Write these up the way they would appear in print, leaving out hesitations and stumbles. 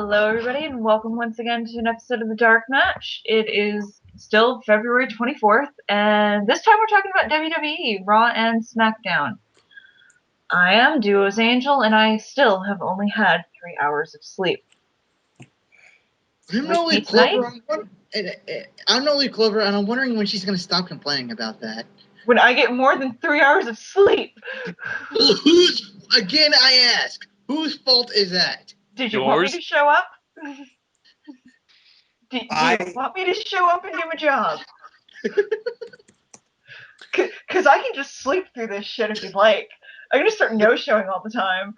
Hello, everybody, and welcome once again to an episode of the Dark Match. It is still February 24th, and this time we're talking about WWE, Raw and SmackDown. I am Duo's Angel, and I still have only had 3 hours of sleep. I'm Nolly Clover. I'm Nolly Clover, and I'm wondering when she's going to stop complaining about that. When I get more than 3 hours of sleep. Again, I ask, whose fault is that? Did you want me to show up? Do you want me to show up and do my job? Because I can just sleep through this shit if you'd like. I'm going to start no-showing all the time.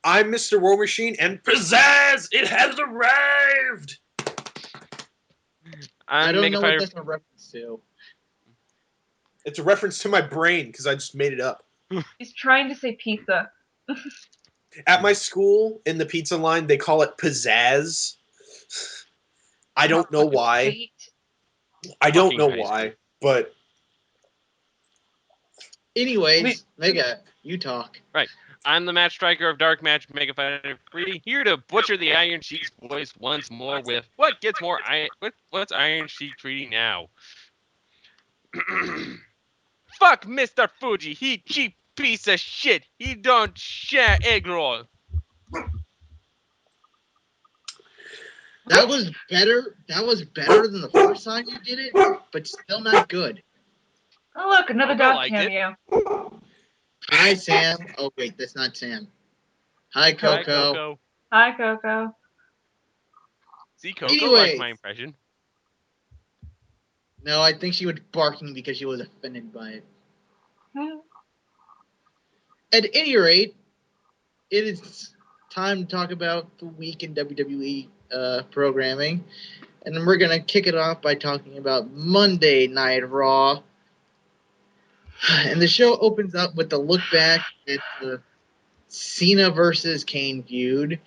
I'm Mr. War Machine, and pizzazz! It has arrived! I don't know what that's a reference to. It's a reference to my brain, because I just made it up. He's trying to say pizza. At my school, in the pizza line, they call it pizzazz. I don't know why. I don't know why, but... Anyways, Mega, you talk. Right. I'm the match striker of DarkMatch Mega Fighter 3, here to butcher the Iron Sheik's voice once more with what gets more what's Iron Sheik treating now? Fuck Mr. Fuji, he cheap piece of shit. He don't share egg roll. That was better. That was better than the first time you did it, but still not good. Oh look, another dog cameo. Hi Sam. Oh wait, that's not Sam. Hi Coco. Hi Coco. See, Coco likes my impression. No, I think she was barking because she was offended by it. At any rate, it is time to talk about the week in WWE programming. And we're going to kick it off by talking about Monday Night Raw. And the show opens up with a look back at the Cena versus Kane feud,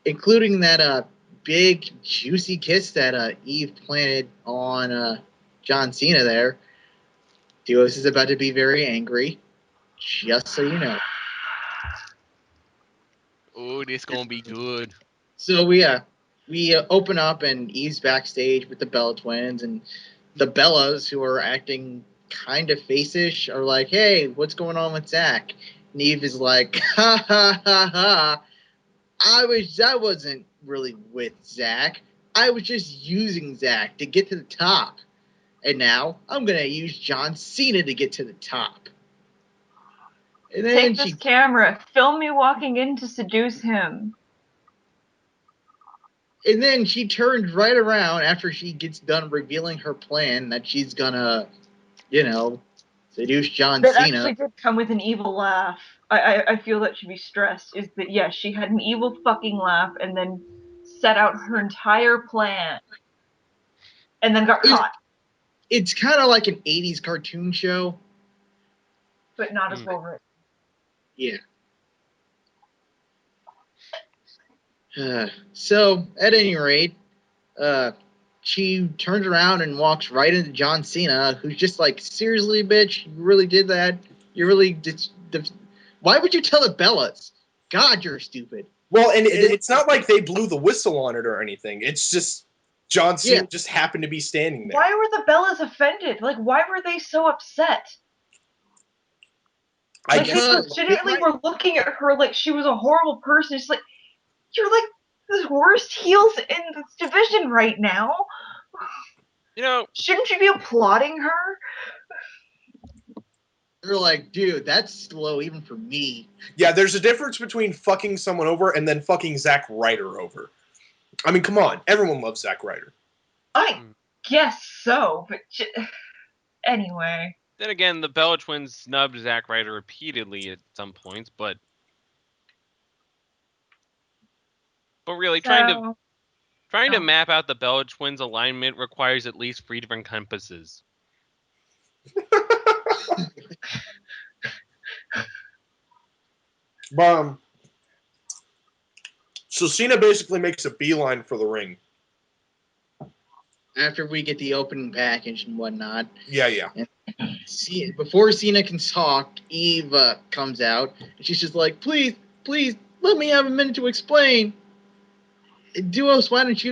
including that big, juicy kiss that Eve planted on John Cena there. Duos is about to be very angry, just so you know. Oh, this gonna be good. So we open up and Eve's backstage with the Bella Twins, and the Bellas, who are acting kind of face-ish, are like, hey, what's going on with Zach? And Eve is like, ha ha ha ha. I wasn't really with Zach. I was just using Zach to get to the top. And now I'm going to use John Cena to get to the top. And then Take this camera. Film me walking in to seduce him. And then she turns right around after she gets done revealing her plan that she's going to, seduce John Cena. That actually did come with an evil laugh. I feel that should be stressed, is that, yes, she had an evil fucking laugh and then set out her entire plan. And then got caught. It's kind of like an 80s cartoon show. But not as well written. Yeah. So, at any rate, she turns around and walks right into John Cena, who's just like, seriously, bitch, you really did that? You really did... Why would you tell the Bellas? God, you're stupid. Well, and it's not like they blew the whistle on it or anything. It's just John Cena just happened to be standing there. Why were the Bellas offended? Like, why were they so upset? Like, they legitimately were looking at her like she was a horrible person. It's like, you're like the worst heels in this division right now. Shouldn't you be applauding her? They're like, dude, that's slow even for me. Yeah, there's a difference between fucking someone over and then fucking Zack Ryder over. I mean, come on. Everyone loves Zack Ryder. I guess so, but anyway. Then again, the Bella Twins snubbed Zack Ryder repeatedly at some points, but really, trying to map out the Bella Twins alignment requires at least 3 different compasses. So Cena basically makes a beeline for the ring. After we get the opening package and whatnot. Yeah. And before Cena can talk, Eve comes out, and she's just like, please, let me have a minute to explain. Duos, why don't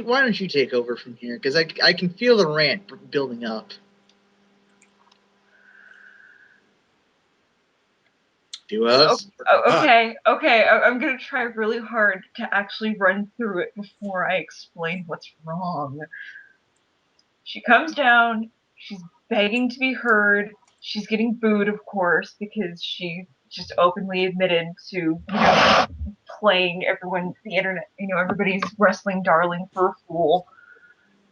you take over from here? Because I can feel the rant building up. Duos. Okay. I'm gonna try really hard to actually run through it before I explain what's wrong. She comes down. She's begging to be heard. She's getting booed, of course, because she just openly admitted to playing everyone, the internet, everybody's wrestling darling for a fool.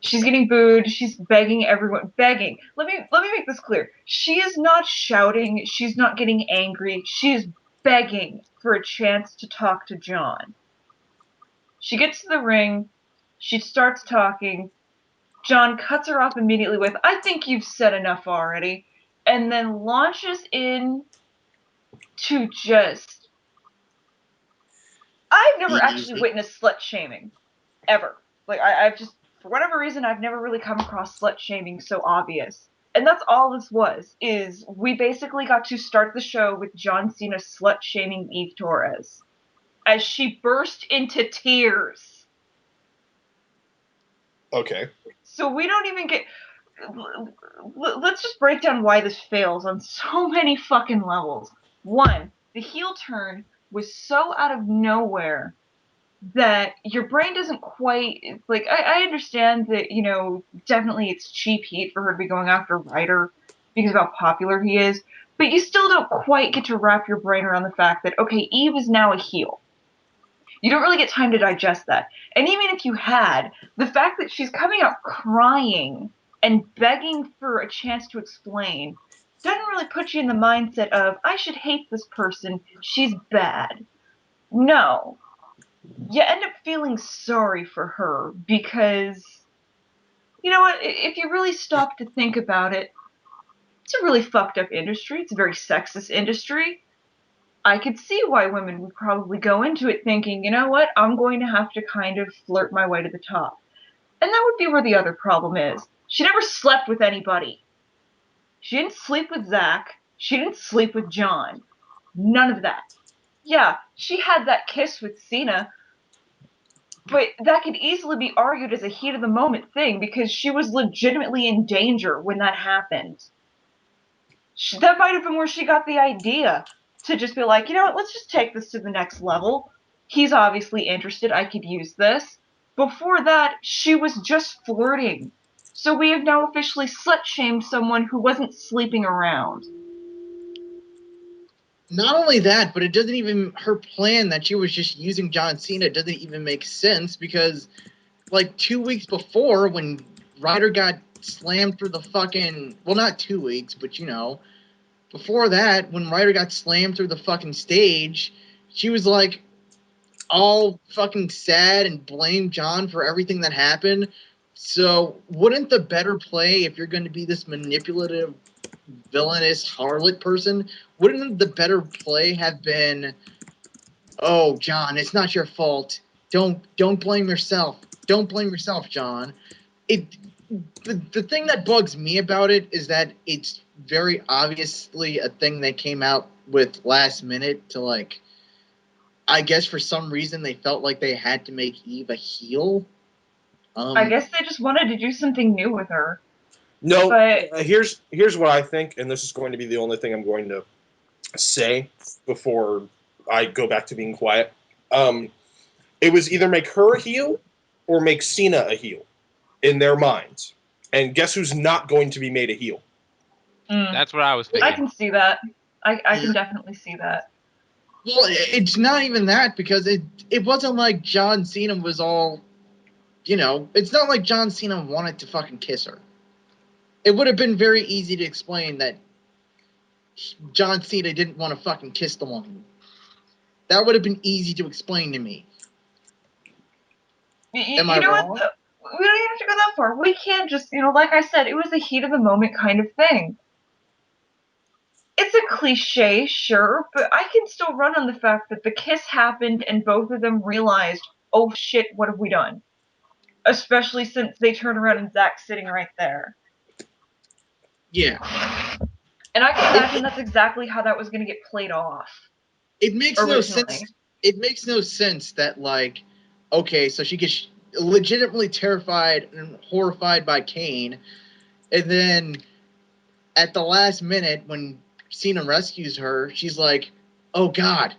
She's getting booed. She's begging everyone. Begging. Let me make this clear. She is not shouting. She's not getting angry. She is begging for a chance to talk to John. She gets to the ring. She starts talking. John cuts her off immediately with, "I think you've said enough already," and then launches in to just. I've never actually witnessed slut shaming, ever. Like I've just, for whatever reason, I've never really come across slut shaming so obvious. And that's all this was. Is we basically got to start the show with John Cena slut shaming Eve Torres as she burst into tears. Okay. So we don't even get. Let's just break down why this fails on so many fucking levels. One, the heel turn was so out of nowhere that your brain doesn't quite, like, I understand that, definitely it's cheap heat for her to be going after Ryder because of how popular he is, but you still don't quite get to wrap your brain around the fact that, okay, Eve is now a heel. You don't really get time to digest that. And even if you had, the fact that she's coming out crying and begging for a chance to explain doesn't really put you in the mindset of, I should hate this person, she's bad. No. You end up feeling sorry for her because, you know what, if you really stop to think about it, it's a really fucked up industry. It's a very sexist industry. I could see why women would probably go into it thinking, you know what, I'm going to have to kind of flirt my way to the top. And that would be where the other problem is. She never slept with anybody. She didn't sleep with Zach. She didn't sleep with John. None of that. Yeah, she had that kiss with Cena, but that could easily be argued as a heat of the moment thing because she was legitimately in danger when that happened. That might have been where she got the idea to just be like, you know what, let's just take this to the next level. He's obviously interested. I could use this. Before that, she was just flirting. So we have now officially slut shamed someone who wasn't sleeping around. Not only that, but it doesn't even, her plan that she was just using John Cena doesn't even make sense because, like, 2 weeks before, when Ryder got slammed through the fucking, well, not 2 weeks, but before that, when Ryder got slammed through the fucking stage, she was like all fucking sad and blamed John for everything that happened. So wouldn't the better play, if you're going to be this manipulative, villainous harlot person, wouldn't the better play have been, oh, John, it's not your fault. Don't blame yourself. Don't blame yourself, John. The thing that bugs me about it is that it's very obviously a thing they came out with last minute to, like, I guess for some reason they felt like they had to make Eve a heel. I guess they just wanted to do something new with her. No, but here's what I think, and this is going to be the only thing I'm going to say before I go back to being quiet. It was either make her a heel or make Cena a heel in their minds. And guess who's not going to be made a heel? That's what I was thinking. I can see that. I can definitely see that. Well, it's not even that, because it wasn't like John Cena was all, it's not like John Cena wanted to fucking kiss her. It would have been very easy to explain that John Cena didn't want to fucking kiss the woman. That would have been easy to explain to me. Am I wrong? What? We don't even have to go that far. We can't just, like I said, it was a heat of the moment kind of thing. It's a cliche, sure, but I can still run on the fact that the kiss happened and both of them realized, oh shit, what have we done? Especially since they turn around and Zach's sitting right there. Yeah. And I can imagine that's exactly how that was going to get played off. It makes no sense. It makes no sense that, like, okay, so she gets, legitimately terrified and horrified by Kane, and then at the last minute when Cena rescues her, she's like, "Oh God,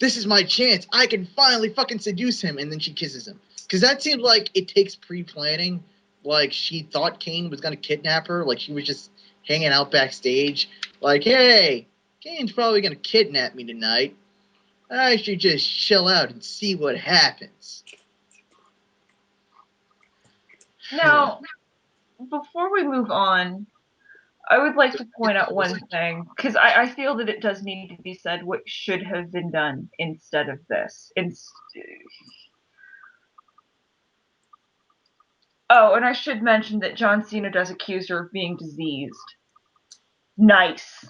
this is my chance. I can finally fucking seduce him," and then she kisses him. Because that seemed like it takes pre-planning. Like she thought Kane was gonna kidnap her. Like she was just hanging out backstage. Like, hey, Kane's probably gonna kidnap me tonight. I should just chill out and see what happens. Now, before we move on, I would like to point out one thing, because I feel that it does need to be said what should have been done instead of this. Oh, and I should mention that John Cena does accuse her of being diseased. Nice.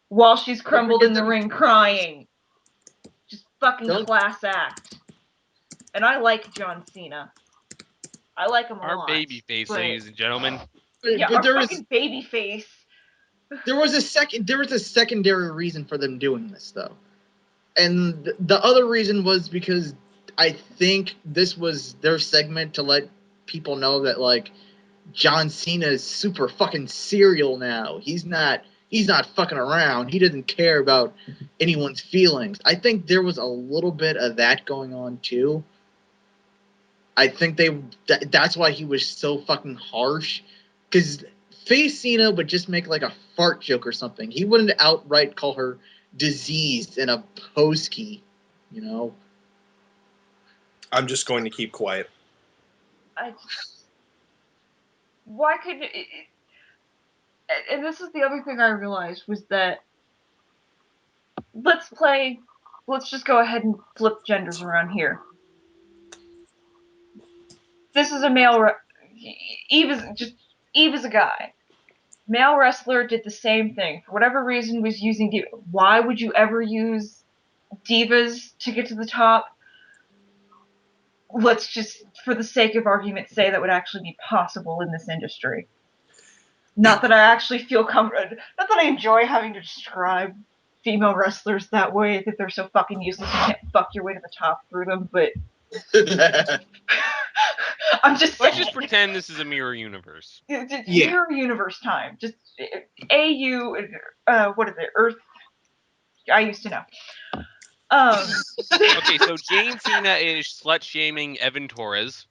While she's crumbled in the ring crying. Just fucking class act. And I like John Cena. I like him a lot. Our baby face, ladies and gentlemen. Yeah, but our fucking baby face. There was a secondary reason for them doing this, though. And the other reason was because I think this was their segment to let people know that, like, John Cena is super fucking serial now. He's not fucking around. He doesn't care about anyone's feelings. I think there was a little bit of that going on too. I think that's why he was so fucking harsh. Because face Cena would just make like a fart joke or something. He wouldn't outright call her diseased in a post-key, you know? I'm just going to keep quiet. Why couldn't it, and this is the other thing I realized was that let's just go ahead and flip genders around here. This is a male, Eve is a guy. Male wrestler did the same thing. For whatever reason was using divas. Why would you ever use divas to get to the top? Let's just, for the sake of argument, say that would actually be possible in this industry. Not that I actually feel comfortable. Not that I enjoy having to describe female wrestlers that way, that they're so fucking useless you can't fuck your way to the top through them, but I'm just saying. Let's just pretend this is a mirror universe. Mirror universe time. Just AU, what is it? Earth. I used to know. Okay, so Jane Cena is slut shaming Evan Torres.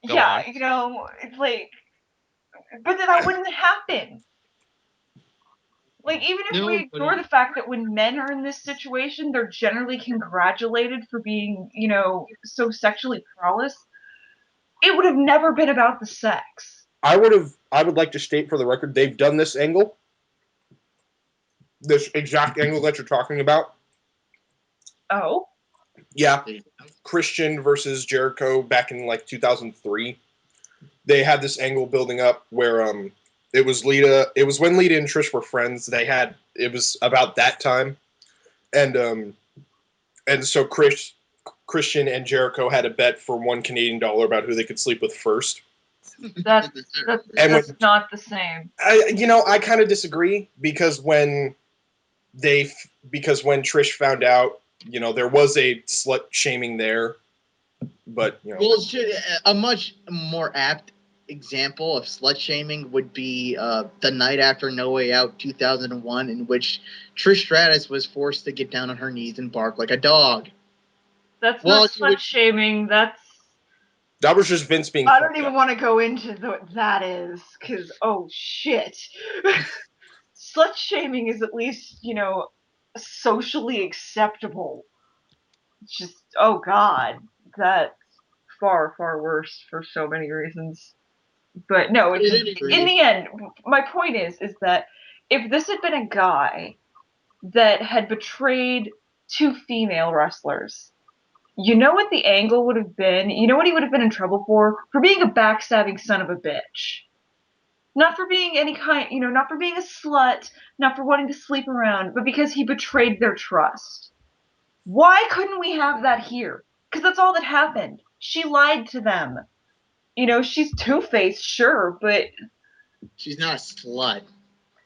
Go on. You know, it's like, but then that wouldn't happen. Like, even if we ignore the fact that when men are in this situation, they're generally congratulated for being, you know, so sexually prowess, it would have never been about the sex. I would like to state for the record, they've done this angle. This exact angle that you're talking about. Oh? Yeah. Christian versus Jericho back in like 2003. They had this angle building up where it was when Lita and Trish were friends. It was about that time. And so Christian and Jericho had a bet for $1 Canadian about who they could sleep with first. That's not the same. I kind of disagree because when Trish found out, there was a slut shaming there, but well, a much more apt example of slut shaming would be the night after No Way Out 2001, in which Trish Stratus was forced to get down on her knees and bark like a dog. That's not slut shaming. That was just Vince being. I don't even want to go into what that is, because oh shit. Slut shaming is at least, socially acceptable. It's just, oh god, that's far, far worse for so many reasons. But no, in the end, my point is that if this had been a guy that had betrayed two female wrestlers, you know what the angle would have been? You know what he would have been in trouble for? For being a backstabbing son of a bitch. Not for being any kind, not for being a slut, not for wanting to sleep around, but because he betrayed their trust. Why couldn't we have that here? Because that's all that happened. She lied to them. She's two-faced, sure, but she's not a slut.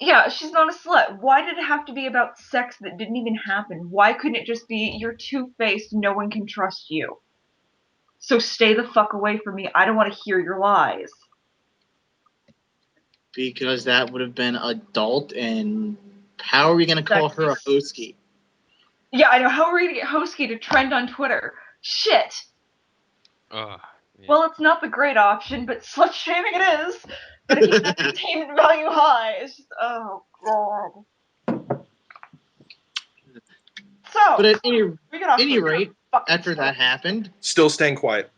Yeah, she's not a slut. Why did it have to be about sex that didn't even happen? Why couldn't it just be, you're two-faced, no one can trust you? So stay the fuck away from me. I don't want to hear your lies. Because that would have been adult, and how are we going to call her a Hosky? Yeah, I know. How are we going to get Hosky to trend on Twitter? Shit. Yeah. Well, it's not the great option, but slut shaming it is. Gotta keep that entertainment value high. It's just, oh god. So, but at any rate, after that happened, Still staying quiet.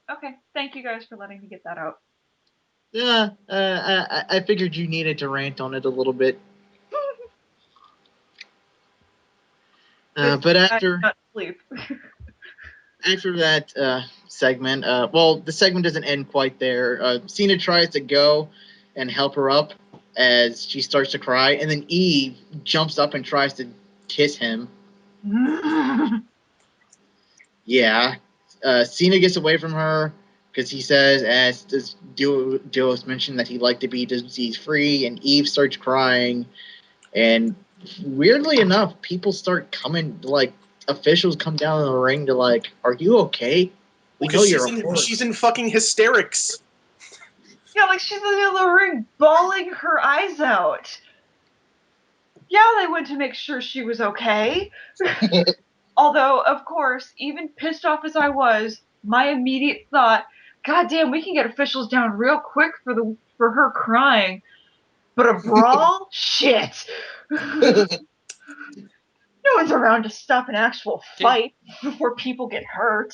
Okay. Thank you guys for letting me get that out. Yeah, I figured you needed to rant on it a little bit. But after not sleep. after that segment, well, the segment doesn't end quite there. Cena tries to go and help her up as she starts to cry, and then Eve jumps up and tries to kiss him. Yeah. Cena gets away from her because he says, as this Duos mentioned, that he'd like to be disease-free, and Eve starts crying. And weirdly enough, people start coming, like, officials come down in the ring to, like, are you okay? We know you're she's in fucking hysterics. Yeah, like she's in the middle of the ring bawling her eyes out. Yeah, they went to make sure she was okay. Although, of course, even pissed off as I was, my immediate thought, God damn, we can get officials down real quick for her crying. But a brawl? Shit. No one's around to stop an actual fight before people get hurt.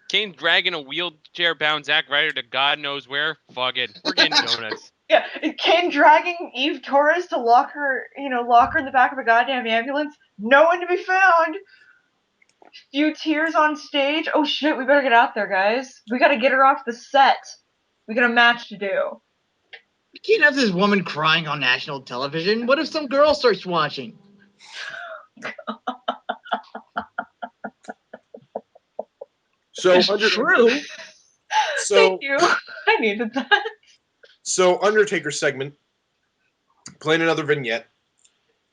Kane's dragging a wheelchair-bound Zack Ryder to God knows where. Fuck it, we're getting donuts. Yeah, Kane dragging Eve Torres to lock her in the back of a goddamn ambulance. No one to be found. Few tears on stage. Oh shit, we better get out there, guys. We gotta get her off the set. We got a match to do. We can't have this woman crying on national television. What if some girl starts watching? So it's true. Thank you. I needed that. So Undertaker segment, playing another vignette.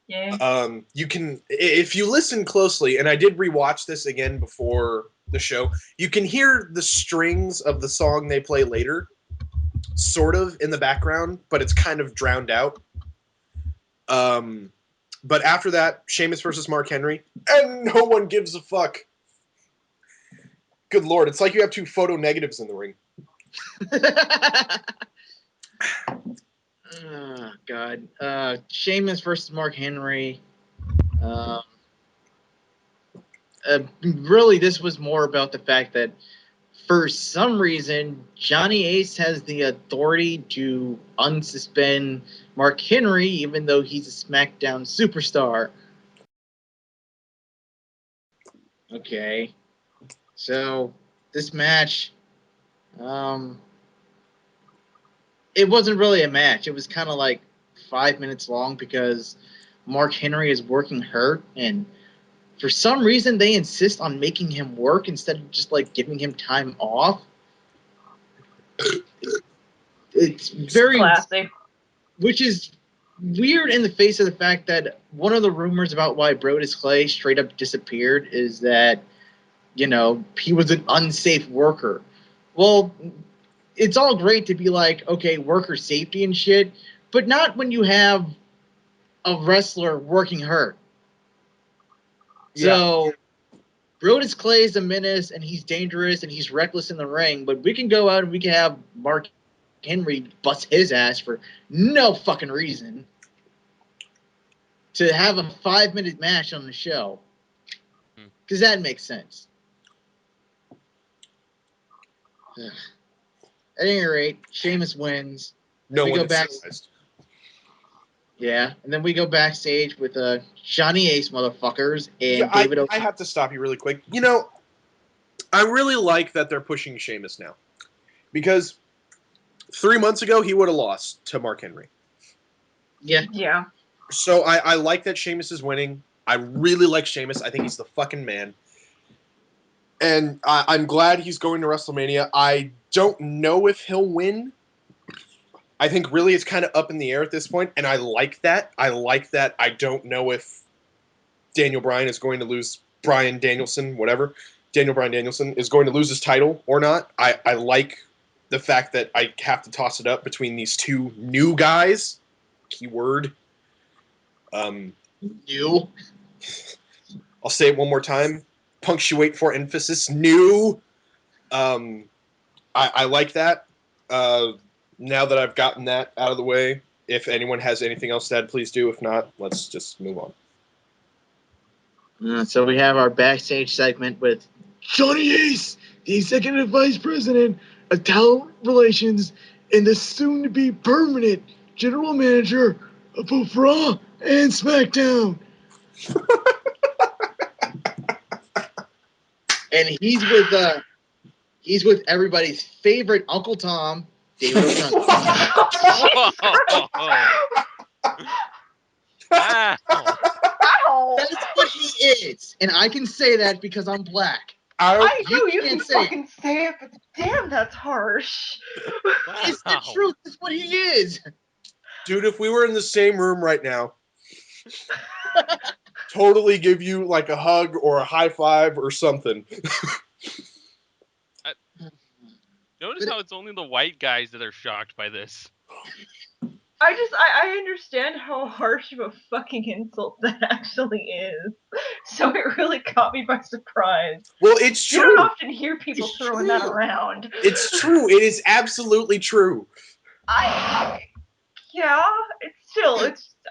Yeah. You can, if you listen closely, and I did rewatch this again before the show, you can hear the strings of the song they play later, sort of in the background, but it's kind of drowned out. But after that, Sheamus versus Mark Henry, and no one gives a fuck. Good lord, it's like you have two photo negatives in the ring. Oh, God. Sheamus versus Mark Henry. Really, this was more about the fact that for some reason, Johnny Ace has the authority to unsuspend Mark Henry, even though he's a SmackDown superstar. Okay. So, this match, it wasn't really a match. It was kind of like 5 minutes long because Mark Henry is working hurt, and for some reason they insist on making him work instead of just like giving him time off. It's very classy. Which is weird in the face of the fact that one of the rumors about why Brodus Clay straight up disappeared is that, he was an unsafe worker. Well, it's all great to be like, okay, worker safety and shit, but not when you have a wrestler working hurt. Yeah. So, Brodus Clay is a menace, and he's dangerous, and he's reckless in the ring, but we can go out and we can have Mark Henry bust his ass for no fucking reason to have a 5-minute match on the show. Because that makes sense. Ugh. At any rate, Sheamus wins. No we one go is back. surprised. Yeah, and then we go backstage with Johnny Ace motherfuckers and Yeah, David I have to stop you really quick. I really like that they're pushing Sheamus now. Because 3 months ago, he would have lost to Mark Henry. Yeah. So I like that Sheamus is winning. I really like Sheamus. I think he's the fucking man. And I'm glad he's going to WrestleMania. I don't know if he'll win. I think really it's kind of up in the air at this point, and I like that. I don't know if Daniel Bryan is going to lose. Bryan Danielson, whatever. Daniel Bryan Danielson is going to lose his title or not. I like the fact that I have to toss it up between these two new guys. Keyword. New. I'll say it one more time. Punctuate for emphasis. New. I like that. Now that I've gotten that out of the way, if anyone has anything else to add, please do. If not, let's just move on. So we have our backstage segment with Johnny Ace, the Executive Vice President of Talent Relations and the soon-to-be permanent General Manager of both Raw and SmackDown. And he's with everybody's favorite Uncle Tom, David Otunga. Wow. Ow! That's what he is, and I can say that because I'm black. I You know you can can't say it. fucking say it, but damn, that's harsh. It's the truth. That's what he is. Dude, if we were in the same room right now, totally give you like a hug or a high five or something. Notice how it's only the white guys that are shocked by this. I understand how harsh of a fucking insult that actually is. So it really caught me by surprise. Well, it's You true. don't often hear people It's throwing true. that around. It's true. It is absolutely true. Yeah,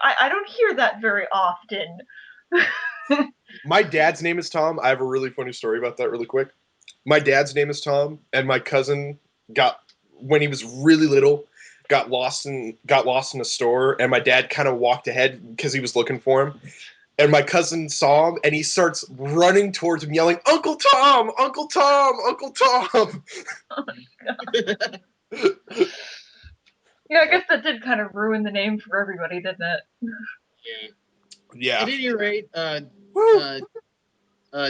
I don't hear that very often. My dad's name is Tom. I have a really funny story about that really quick. My dad's name is Tom, and my cousin when he was really little, got lost in a store, and my dad kind of walked ahead because he was looking for him. And my cousin saw him, and he starts running towards him, yelling, "Uncle Tom! Uncle Tom! Uncle Tom!" Oh my god. Yeah, I guess that did kind of ruin the name for everybody, didn't it? Yeah. At any rate,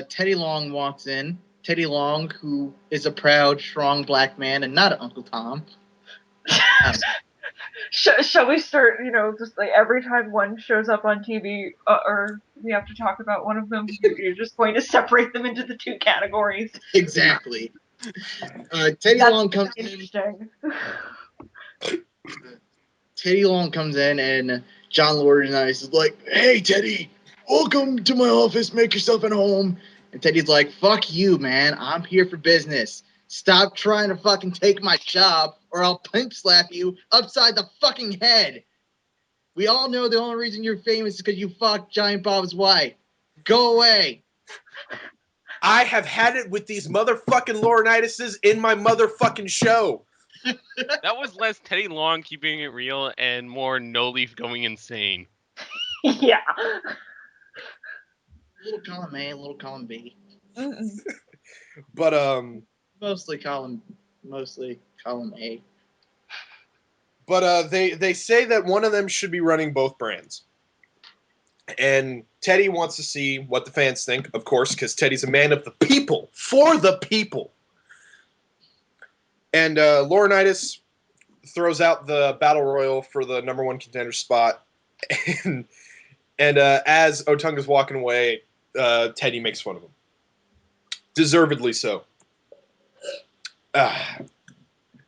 Teddy Long walks in. Teddy Long, who is a proud, strong black man and not an Uncle Tom. Shall we start, just like every time one shows up on TV, or we have to talk about one of them, you're just going to separate them into the two categories? Exactly. Teddy Long comes in. Teddy Long comes in, and John Laurinaitis is like, "Hey, Teddy, welcome to my office. Make yourself at home." And Teddy's like, "Fuck you, man. I'm here for business. Stop trying to fucking take my job, or I'll pimp slap you upside the fucking head. We all know the only reason you're famous is because you fucked Giant Bob's wife. Go away." I have had it with these motherfucking Laurinaitis in my motherfucking show. That was less Teddy Long keeping it real and more No Leaf going insane. Yeah. Little column A, little column B. But Mostly column A. But they say that one of them should be running both brands. And Teddy wants to see what the fans think, of course, because Teddy's a man of the people, for the people. And Laurinaitis throws out the battle royal for the number one contender spot. And as Otunga's walking away, Teddy makes fun of him. Deservedly so.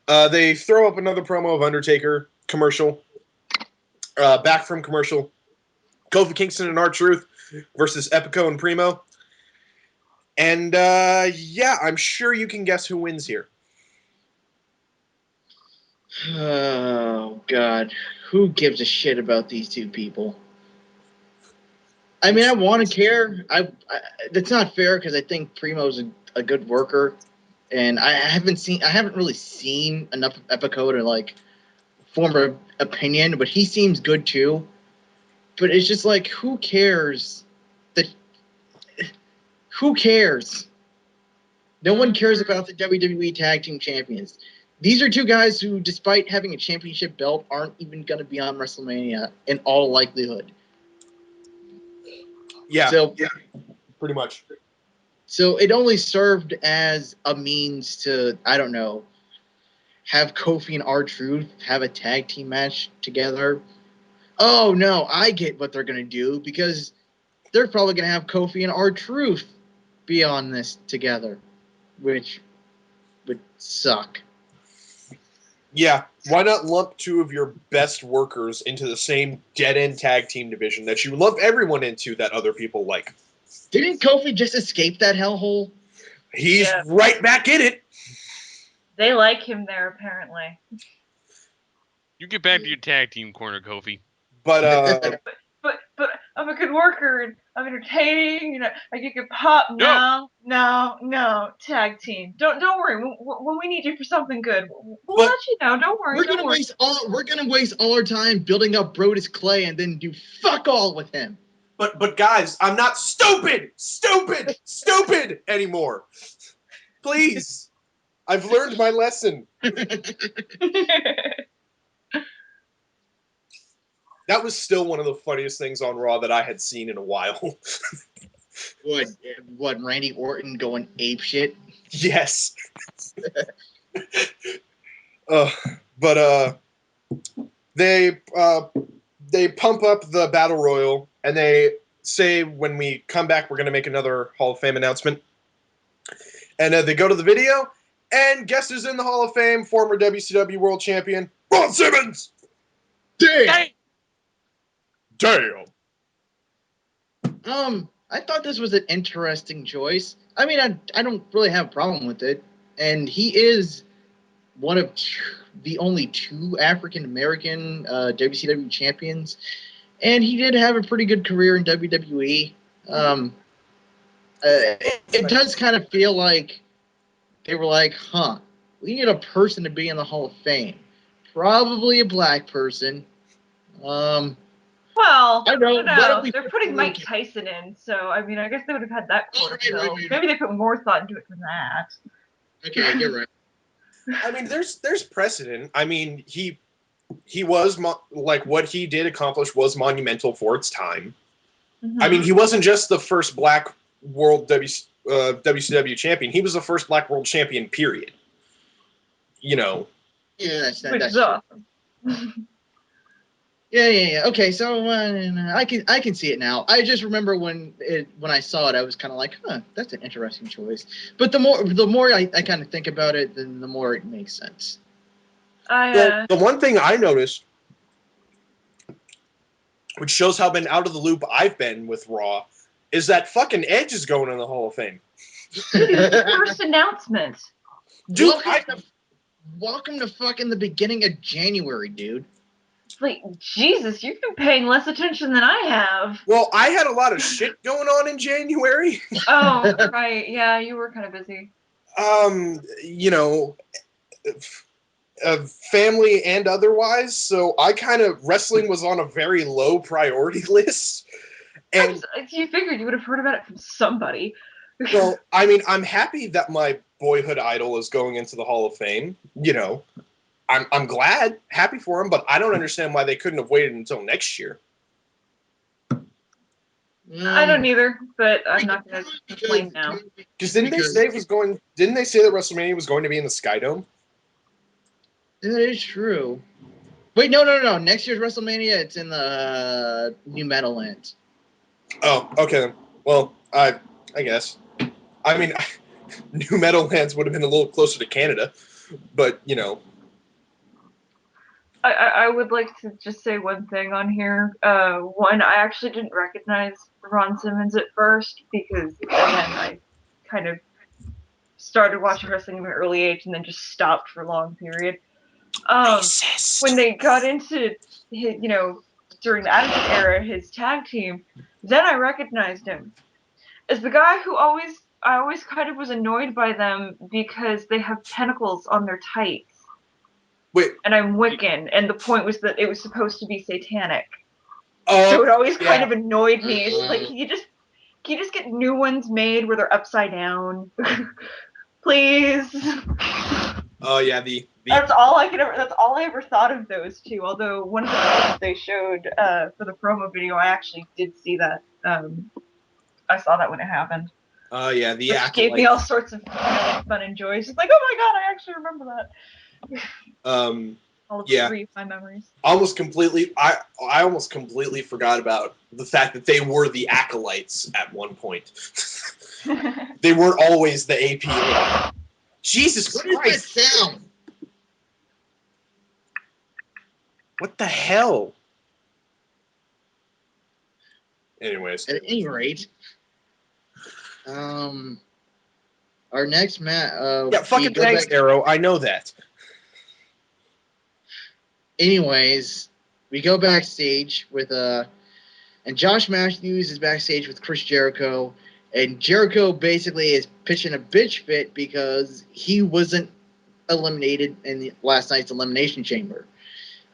They throw up another promo of Undertaker commercial. Back from commercial. Kofi Kingston and R-Truth versus Epico and Primo. And yeah, I'm sure you can guess who wins here. Oh, God. Who gives a shit about these two people? I mean, I want to care. That's not fair because I think Primo's a good worker, and I haven't really seen enough of Epico to like form an opinion, but he seems good too. But it's just like, who cares? Who cares? No one cares about the WWE Tag Team Champions. These are two guys who, despite having a championship belt, aren't even going to be on WrestleMania in all likelihood. Yeah, So, pretty much. So it only served as a means to, I don't know, have Kofi and R-Truth have a tag team match together. Oh, no, I get what they're going to do because they're probably going to have Kofi and R-Truth be on this together, which would suck. Yeah, why not lump two of your best workers into the same dead-end tag team division that you lump everyone into that other people like? Didn't Kofi just escape that hellhole? He's right back in it. They like him there, apparently. You get back to your tag team corner, Kofi. But But I'm a good worker and I'm entertaining. You know, I get good pop. No. No, tag team. Don't worry. When we need you for something good, we'll But- let you know. Don't worry. We're gonna waste all our time building up Brodus Clay and then do fuck all with him. But guys, I'm not stupid anymore. Please. I've learned my lesson. That was still one of the funniest things on Raw that I had seen in a while. What, Randy Orton going apeshit? Yes. But they pump up the Battle Royal, and they say when we come back, we're going to make another Hall of Fame announcement. And they go to the video, and guess who's in the Hall of Fame? Former WCW World Champion, Ron Simmons! Damn! Damn! I thought this was an interesting choice. I mean, I don't really have a problem with it. And he is one of the only two African-American WCW champions. And he did have a pretty good career in WWE. It does kind of feel like they were like, we need a person to be in the Hall of Fame. Probably a black person. Well, I know. they're putting Mike Tyson in, so I mean, I guess they would have had that quota filled. Maybe they put more thought into it than that. Okay, you're right. I mean, there's precedent. I mean, he was like what he did accomplish was monumental for its time. Mm-hmm. I mean, he wasn't just the first black world WCW champion. He was the first black world champion. Period. You know. Yeah, that's is true. awesome. Yeah. Okay, so I can see it now. I just remember when I saw it, I was kind of like, that's an interesting choice. But the more I kind of think about it, then the more it makes sense. The one thing I noticed, which shows how out of the loop I've been with Raw, is that fucking Edge is going in the Hall of Fame. First announcement. Dude, welcome to fucking the beginning of January, dude. Like, Jesus, you've been paying less attention than I have. Well, I had a lot of shit going on in January. Oh, right. Yeah, you were kind of busy. You know, family and otherwise. So I wrestling was on a very low priority list. And you figured you would have heard about it from somebody. Well, I mean, I'm happy that my boyhood idol is going into the Hall of Fame. You know, I'm glad, happy for him, but I don't understand why they couldn't have waited until next year. I don't either, but I'm not going to complain now. Because didn't they say that WrestleMania was going to be in the Sky Dome? That is true. Wait, no. Next year's WrestleMania, it's in the New Meadowlands. Oh, okay then. Well, I guess. I mean, New Meadowlands would have been a little closer to Canada, but you know. I would like to just say one thing on here. One, I actually didn't recognize Ron Simmons at first because, again, I kind of started watching wrestling at an early age and then just stopped for a long period. When they got into his, during the Attitude Era, his tag team, then I recognized him as the guy who I always kind of was annoyed by them because they have tentacles on their tights. Wait. And I'm Wiccan, and the point was that it was supposed to be satanic. So it always kind of annoyed me. It's like, can you just get new ones made where they're upside down? Please. Oh yeah, That's all I ever thought of those two. Although one of the things they showed for the promo video, I actually did see that. I saw that when it happened. Oh yeah, Which gave me all sorts of fun and joy. It's just like, oh my god, I actually remember that. Hall of Yeah. my memories. I almost completely forgot about the fact that they were the acolytes at one point. They weren't always the AP. Jesus What is Christ! that sound? What the hell? Anyways, At any rate, our next match. yeah, fucking thanks, Arrow. I know that. Anyways, we go backstage with and Josh Matthews is backstage with Chris Jericho, and Jericho basically is pitching a bitch fit because he wasn't eliminated in last night's Elimination Chamber.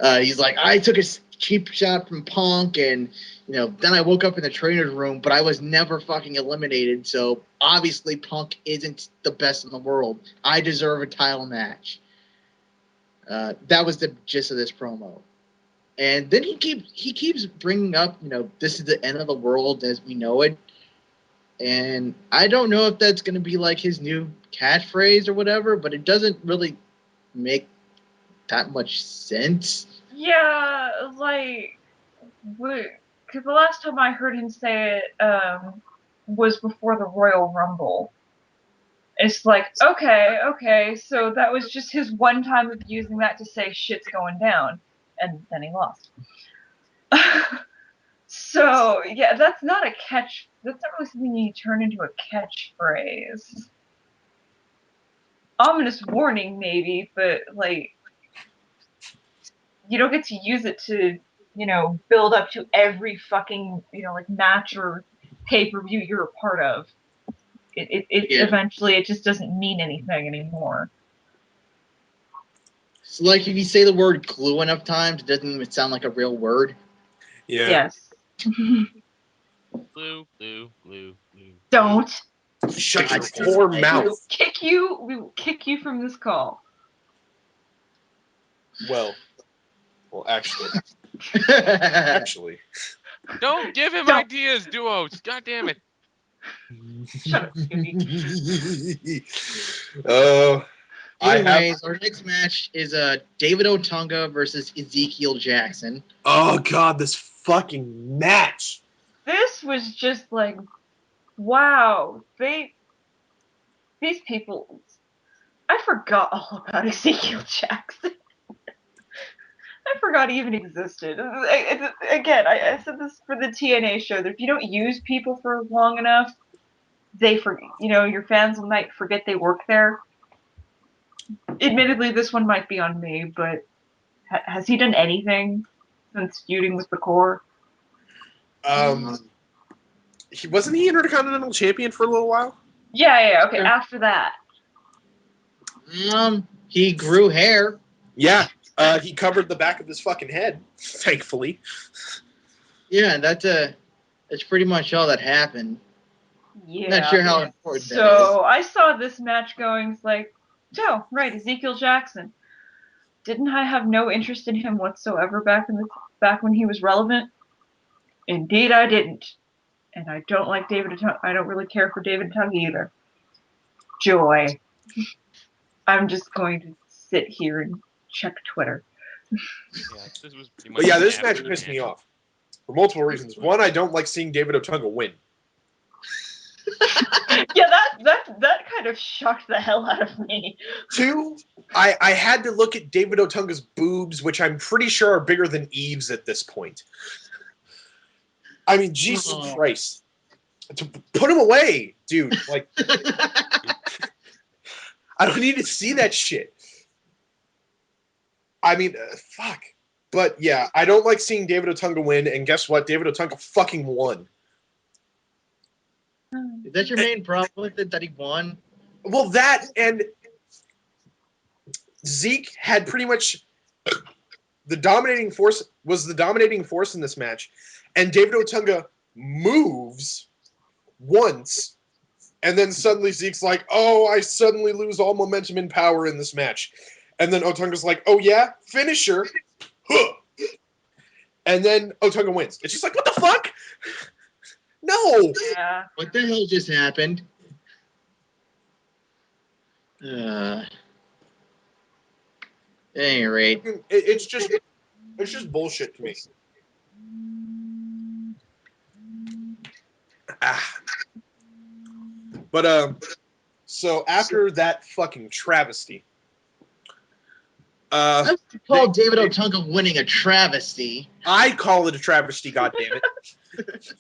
He's like, I took a cheap shot from Punk, and then I woke up in the trainer's room, but I was never fucking eliminated. So obviously, Punk isn't the best in the world. I deserve a title match. That was the gist of this promo. And then he keeps bringing up, this is the end of the world as we know it. And I don't know if that's going to be like his new catchphrase or whatever, but it doesn't really make that much sense. Yeah, like, because the last time I heard him say it was before the Royal Rumble. It's like, okay, so that was just his one time of using that to say shit's going down, and then he lost. So, yeah, that's not really something you turn into a catchphrase. Ominous warning, maybe, but, like, you don't get to use it to, build up to every fucking, like, match or pay-per-view you're a part of. Eventually, it just doesn't mean anything anymore. So, like, if you say the word glue enough times, it doesn't even sound like a real word. Yeah. Yes. Glue. Don't. Shut your poor mouth. We will kick you from this call. Well, actually. Don't give him ideas, duos. God damn it. Shut up, Scooby. Anyways, our next match is David Otunga versus Ezekiel Jackson. Oh God, this fucking match. This was just like, wow. These people. I forgot all about Ezekiel Jackson. I forgot he even existed. Again, I said this for the TNA show, that if you don't use people for long enough, your fans might forget they work there. Admittedly, this one might be on me, but has he done anything since feuding with the Core? Wasn't he Intercontinental Champion for a little while? Yeah, okay, after that. He grew hair. Yeah, he covered the back of his fucking head, thankfully. Yeah, that's pretty much all that happened. Yeah. Not sure how important that is. So I saw this match going, it's like, oh, right, Ezekiel Jackson. Didn't I have no interest in him whatsoever back when he was relevant? Indeed, I didn't. And I don't like David Otunga. I don't really care for David Otunga either. Joy. I'm just going to sit here and check Twitter. Yeah, this was pretty much. But yeah, this match pissed me off for multiple reasons. One, I don't like seeing David Otunga win. Yeah, that kind of shocked the hell out of me. Two, I had to look at David Otunga's boobs, which I'm pretty sure are bigger than Eve's at this point. I mean, Jesus Christ. To put him away, dude. Like, I don't need to see that shit. I mean, fuck. But yeah, I don't like seeing David Otunga win, and guess what? David Otunga fucking won. Is that your main problem with it, that he won? Well, that and Zeke had pretty much the dominating force in this match, and David Otunga moves once, and then suddenly Zeke's like, oh, I suddenly lose all momentum and power in this match. And then Otunga's like, oh yeah, finisher. Huh. And then Otunga wins. It's just like, what the fuck? No. Yeah. What the hell just happened? At any rate. It's just bullshit to me. But so after that fucking travesty, I call David Otunga winning a travesty. I call it a travesty. God damn it!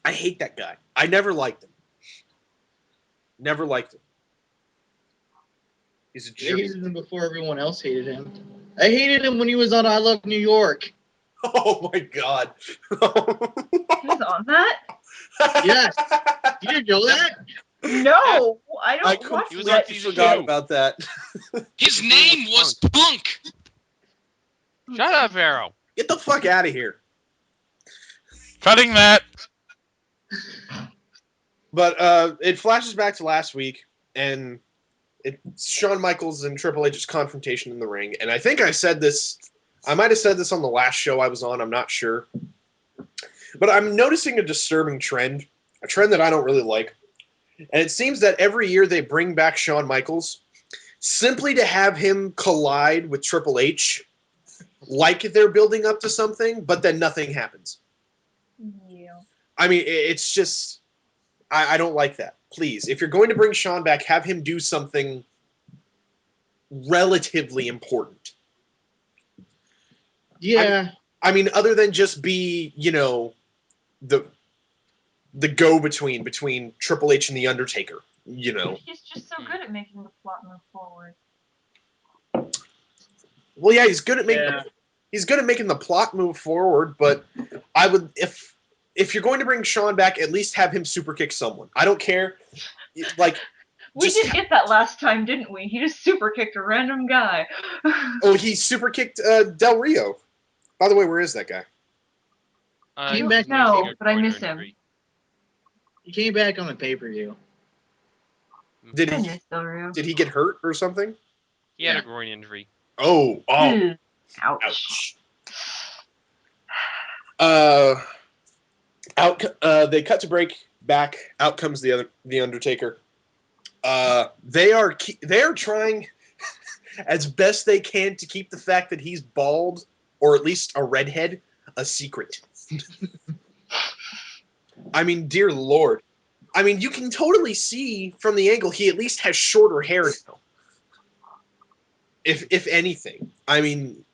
I hate that guy. I never liked him. Never liked him. He's a I jerk. hated him before everyone else hated him. I hated him when he was on I Love New York. Oh my god. He was on that? Yes. You didn't know that? No, I I don't watch completely that forgot shit. about that. His name was Punk. Shut up, Arrow. Get the fuck out of here. Cutting that. But it flashes back to last week, and it's Shawn Michaels and Triple H's confrontation in the ring. And I think I said this, I might have said this on the last show I was on, I'm not sure. But I'm noticing a disturbing trend, a trend that I don't really like. And it seems that every year they bring back Shawn Michaels simply to have him collide with Triple H, like they're building up to something, but then nothing happens. Yeah. I mean, it's just, I don't like that. Please, if you're going to bring Shawn back, have him do something relatively important. Yeah. I mean, other than just be, you know, the go-between between Triple H and The Undertaker, you know. He's just so good at making the plot move forward. Well, yeah, he's good at making the plot move forward, but I would, if you're going to bring Shawn back, at least have him super kick someone. I don't care. Like, we did get that last time, didn't we? He just super kicked a random guy. Oh, he super kicked Del Rio. By the way, where is that guy? I Came don't back know, but I groin miss him. injury. He came back on the pay-per-view. Did I he miss Del Rio. did he get hurt or something? He had Yeah. a groin injury. Oh. Ouch. Ouch. They cut to break back. Out comes the Undertaker. They are trying as best they can to keep the fact that he's bald, or at least a redhead, a secret. I mean, dear Lord. I mean, you can totally see from the angle he at least has shorter hair now. If anything. I mean,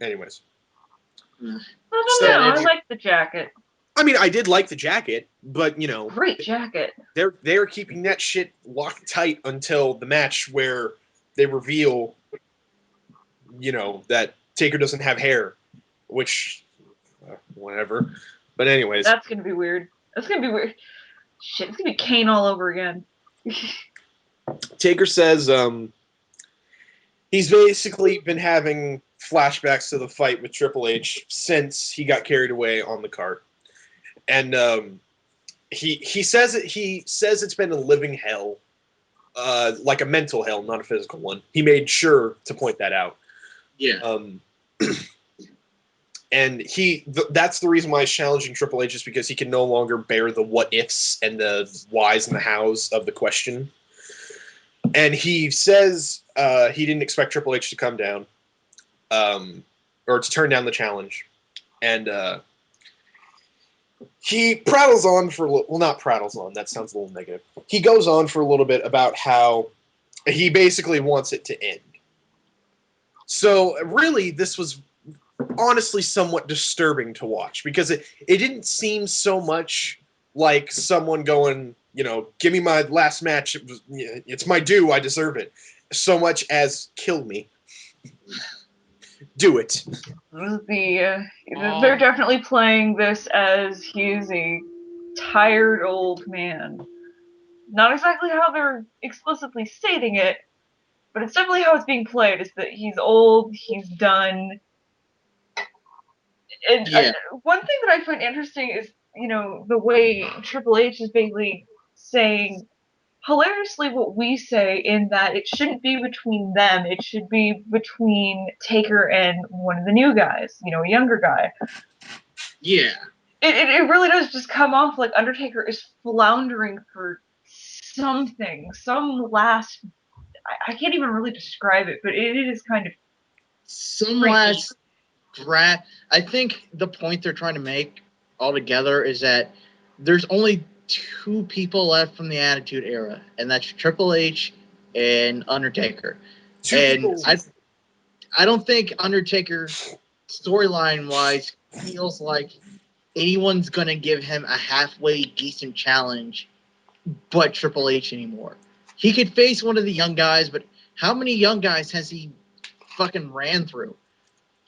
anyways. I don't know. I like the jacket. I mean, I did like the jacket, but, you know. Great jacket. They're keeping that shit locked tight until the match where they reveal, you know, that Taker doesn't have hair, which, whatever. But anyways. That's going to be weird. That's going to be weird. Shit, it's going to be Kane all over again. Taker says he's basically been having flashbacks to the fight with Triple H since he got carried away on the cart. And he says it's been a living hell, like a mental hell, not a physical one. He made sure to point that out. Yeah. And that's the reason why he's challenging Triple H, is because he can no longer bear the what ifs and the whys and the hows of the question. And he says he didn't expect Triple H to come down, or to turn down the challenge. And he prattles on not prattles on, that sounds a little negative. He goes on for a little bit about how he basically wants it to end. So really, this was honestly somewhat disturbing to watch, because it didn't seem so much like someone going, you know, give me my last match, it's my due, I deserve it, so much as kill me. Do it. They're definitely playing this as he's a tired old man. Not exactly how they're explicitly stating it, but it's definitely how it's being played, is that he's old, he's done. And one thing that I find interesting is, you know, the way Triple H is basically saying hilariously what we say, in that it shouldn't be between them, it should be between Taker and one of the new guys, you know, a younger guy. Yeah. It really does just come off like Undertaker is floundering for something, some last I can't even really describe it, but it is kind of Some freaky. last I think the point they're trying to make altogether is that there's only two people left from the Attitude Era, and that's Triple H and Undertaker. I don't think Undertaker, storyline wise, feels like anyone's gonna give him a halfway decent challenge but Triple H anymore. He could face one of the young guys, but how many young guys has he fucking ran through?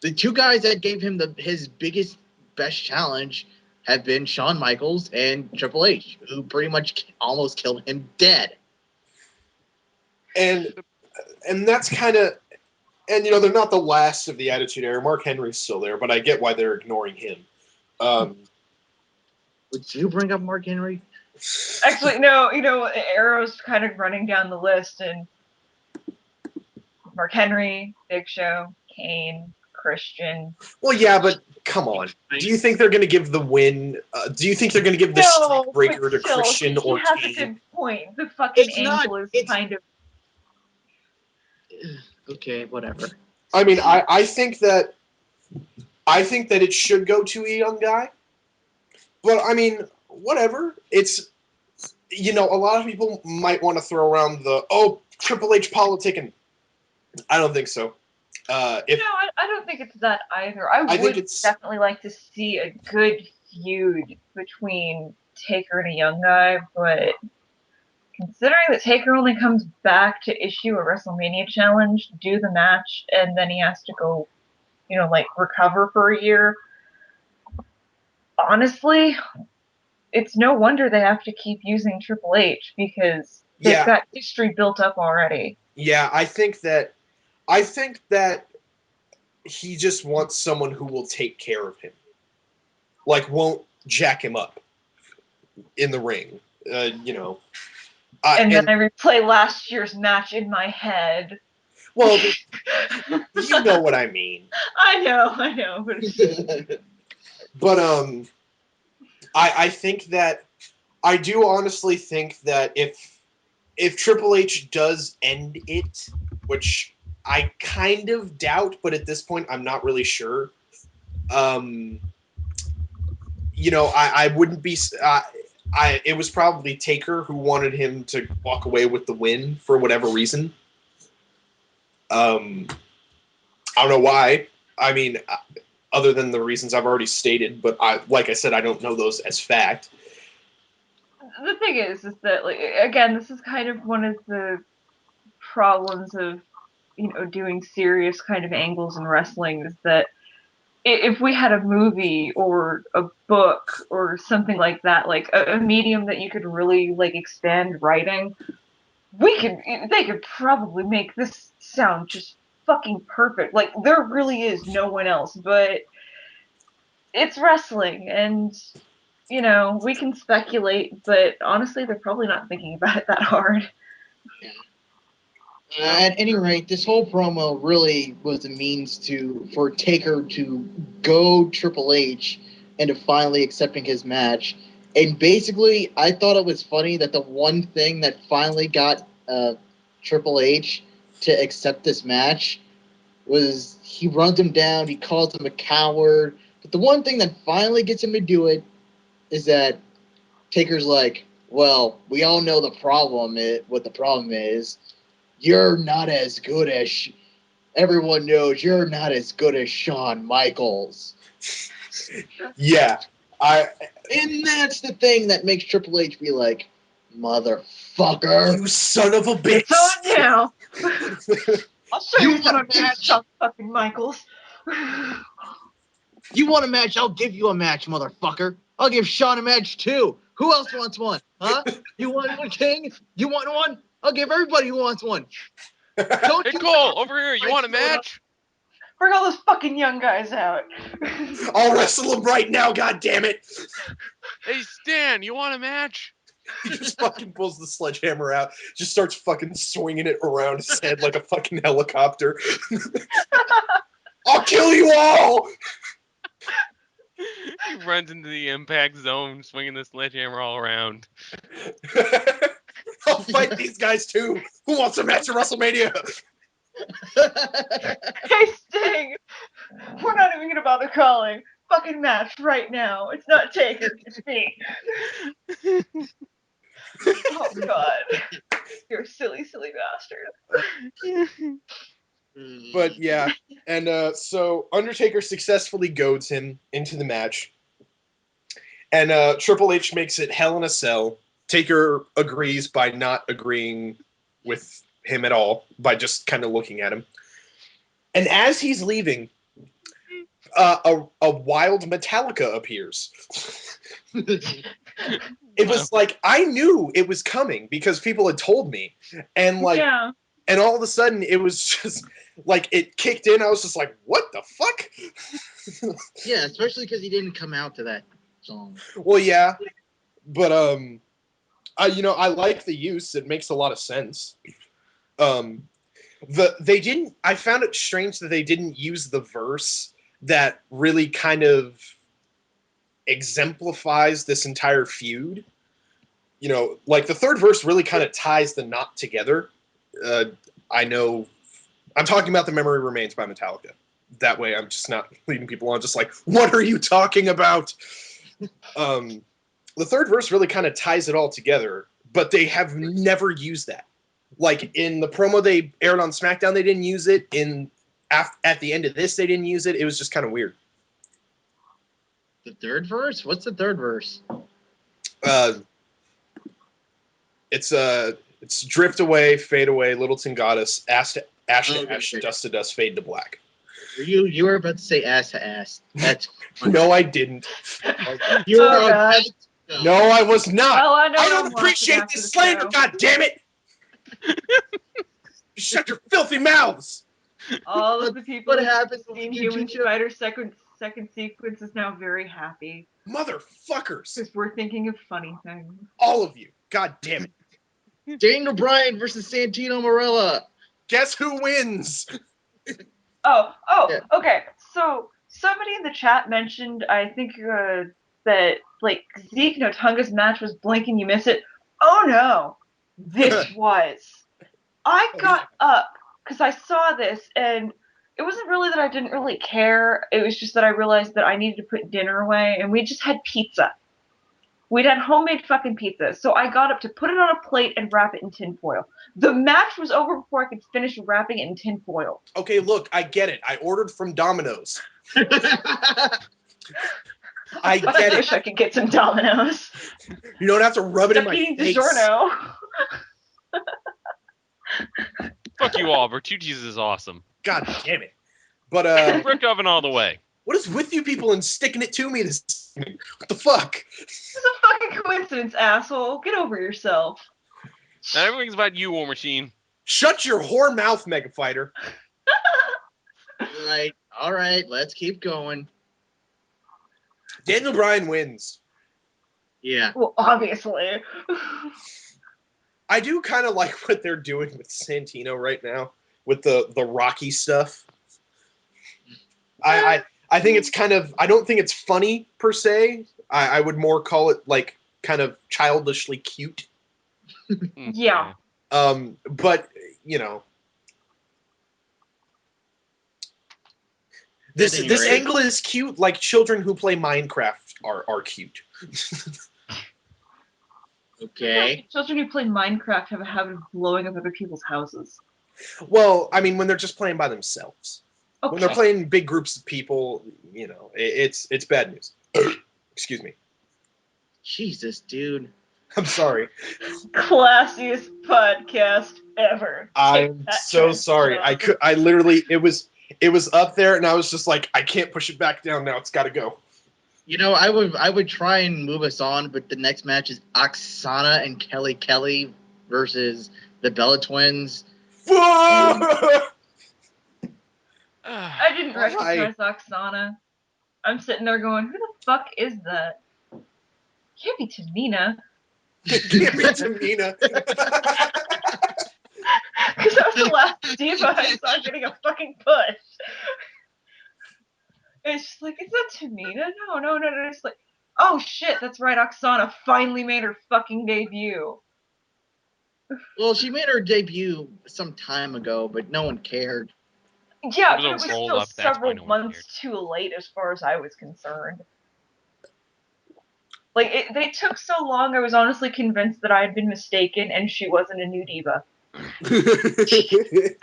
The two guys that gave him his biggest, best challenge have been Shawn Michaels and Triple H, who pretty much almost killed him dead. And that's kind of, and they're not the last of the Attitude Era. Mark Henry's still there, but I get why they're ignoring him. Would you bring up Mark Henry? Actually, no. Arrow's kind of running down the list, and Mark Henry, Big Show, Kane, Christian. Well, yeah, but come on. Do you think they're going to give the win? Do you think they're going to give the streak breaker to Christian or Kane? He has a good point. The fucking angle is kind of. Okay, whatever. I mean, I think that it should go to a young guy. But I mean, whatever. It's a lot of people might want to throw around the Triple H politicking. I don't think so. I don't think it's that either. I would definitely like to see a good feud between Taker and a young guy, but considering that Taker only comes back to issue a WrestleMania challenge, do the match, and then he has to go, recover for a year, honestly, it's no wonder they have to keep using Triple H because they've got history built up already. Yeah, I think that he just wants someone who will take care of him. Like, won't jack him up in the ring, And then I replay last year's match in my head. Well, you know what I mean. I know. But I think that I do honestly think that if Triple H does end it, which I kind of doubt, but at this point I'm not really sure. I wouldn't be. It was probably Taker who wanted him to walk away with the win for whatever reason. I don't know why. I mean, other than the reasons I've already stated, but like I said, I don't know those as fact. The thing is that, again, this is kind of one of the problems of, doing serious kind of angles in wrestling is that if we had a movie or a book or something like that, like a medium that you could really expand writing, they could probably make this sound just fucking perfect. Like, there really is no one else, but it's wrestling, and we can speculate, but honestly, they're probably not thinking about it that hard. Yeah. At any rate, this whole promo really was a means for Taker to go Triple H into finally accepting his match. And basically, I thought it was funny that the one thing that finally got Triple H to accept this match was he runs him down, he calls him a coward. But the one thing that finally gets him to do it is that Taker's like, well, we all know what the problem is. You're not as good as... Everyone knows you're not as good as Shawn Michaels. Yeah. And that's the thing that makes Triple H be like, motherfucker. You son of a bitch. It's on now. I'll show you what a match, Shawn fucking Michaels. You want a match? I'll give you a match, motherfucker. I'll give Shawn a match, too. Who else wants one? Huh? You want one, King? You want one? I'll give everybody who wants one. Hey, Cole, over here. You want a match? Bring all those fucking young guys out. I'll wrestle them right now, goddammit. Hey, Stan, you want a match? He just fucking pulls the sledgehammer out, just starts fucking swinging it around his head like a fucking helicopter. I'll kill you all! He runs into the impact zone, swinging the sledgehammer all around. I'll fight these guys too. Who wants a match at WrestleMania? Hey, Sting! We're not even gonna bother calling. Fucking match right now. It's not Taker, it's me. Oh, God. You're a silly, silly bastard. But yeah, and so Undertaker successfully goads him into the match, and Triple H makes it Hell in a Cell. Taker agrees by not agreeing with him at all, by just kind of looking at him. And as he's leaving, a wild Metallica appears. It was like, I knew it was coming because people had told me, and like, Yeah. and all of a sudden it was just like it kicked in. I was just like, what the fuck? Yeah, especially because he didn't come out to that song. Well, yeah, but I like the use. It makes a lot of sense. They didn't. I found it strange that they didn't use the verse that really kind of exemplifies this entire feud. You know, like the third verse really kind of ties the knot together. I know I'm talking about The Memory Remains by Metallica. That way I'm just not leading people on just like, what are you talking about? The third verse really kind of ties it all together, but they have never used that. Like in the promo they aired on SmackDown, they didn't use it. At the end of this, they didn't use it. It was just kind of weird. The third verse? What's the third verse? It's drift away, fade away, Littleton Goddess, ash to ash, Okay. dust to dust, fade to black. You were about to say ass to ass. That's No, I didn't. you were Oh, God. No, I was not. Well, I know I what don't I'm watching appreciate after this the slander, show. god damn it! Shut your filthy mouths! All of the people What who've happens when seen you Human do- Spider second sequence is now very happy Motherfuckers! because we're thinking of funny things. All of you. God damn it. Daniel Bryan versus Santino Marella. Guess who wins? Oh, Yeah. okay. So somebody in the chat mentioned, I think that like Zeke Notunga's match was blink and you miss it. Oh no, this was. I got up because I saw this, and it wasn't really that I didn't really care. It was just that I realized that I needed to put dinner away, and we just had pizza. We'd had homemade fucking pizza, so I got up to put it on a plate and wrap it in tinfoil. The match was over before I could finish wrapping it in tinfoil. Okay, look, I get it. I ordered from Domino's. I But get I it. wish I could get some Domino's. You don't have to rub it in Stop my eating face. DiGiorno. Fuck you all. Bertucci's is awesome. God damn it. But, Brick oven all the way. what is with you people and sticking it to me this evening? What the fuck? It's a fucking coincidence, asshole. Get over yourself. Not everything's about you, War Machine. Shut your whore mouth, Mega Fighter. All right, let's keep going. Daniel Bryan wins. Yeah. Well, obviously. I do kind of like what they're doing with Santino right now, with the Rocky stuff. I think it's kind of, I don't think it's funny per se. I would more call it like kind of childishly cute. Yeah. But you know, this At any rate. angle is cute. Like children who play Minecraft are cute. Okay. Children who play Minecraft have a habit of blowing up other people's houses. Well, I mean, when they're just playing by themselves. Okay. When they're playing big groups of people, you know, it's bad news. Excuse me. Jesus, dude. I'm sorry. Classiest podcast ever. I'm so sorry. I literally, it was up there and I was just like, I can't push it back down now. It's got to go. You know, I would try and move us on, but the next match is Oksana and Kelly versus the Bella Twins. I didn't recognize Oksana. I'm sitting there going, who the fuck is that? Can't be Tamina. Can't be Tamina. Because that was the last diva I saw getting a fucking push. It's just like, is that Tamina? No. It's like, oh shit, that's right, Oksana finally made her fucking debut. Well, she made her debut some time ago, but no one cared. Yeah, It was but a it was still roll-up, that's why several no one months too late as far as I was concerned. Like, they took so long, I was honestly convinced that I had been mistaken and she wasn't a new diva. That's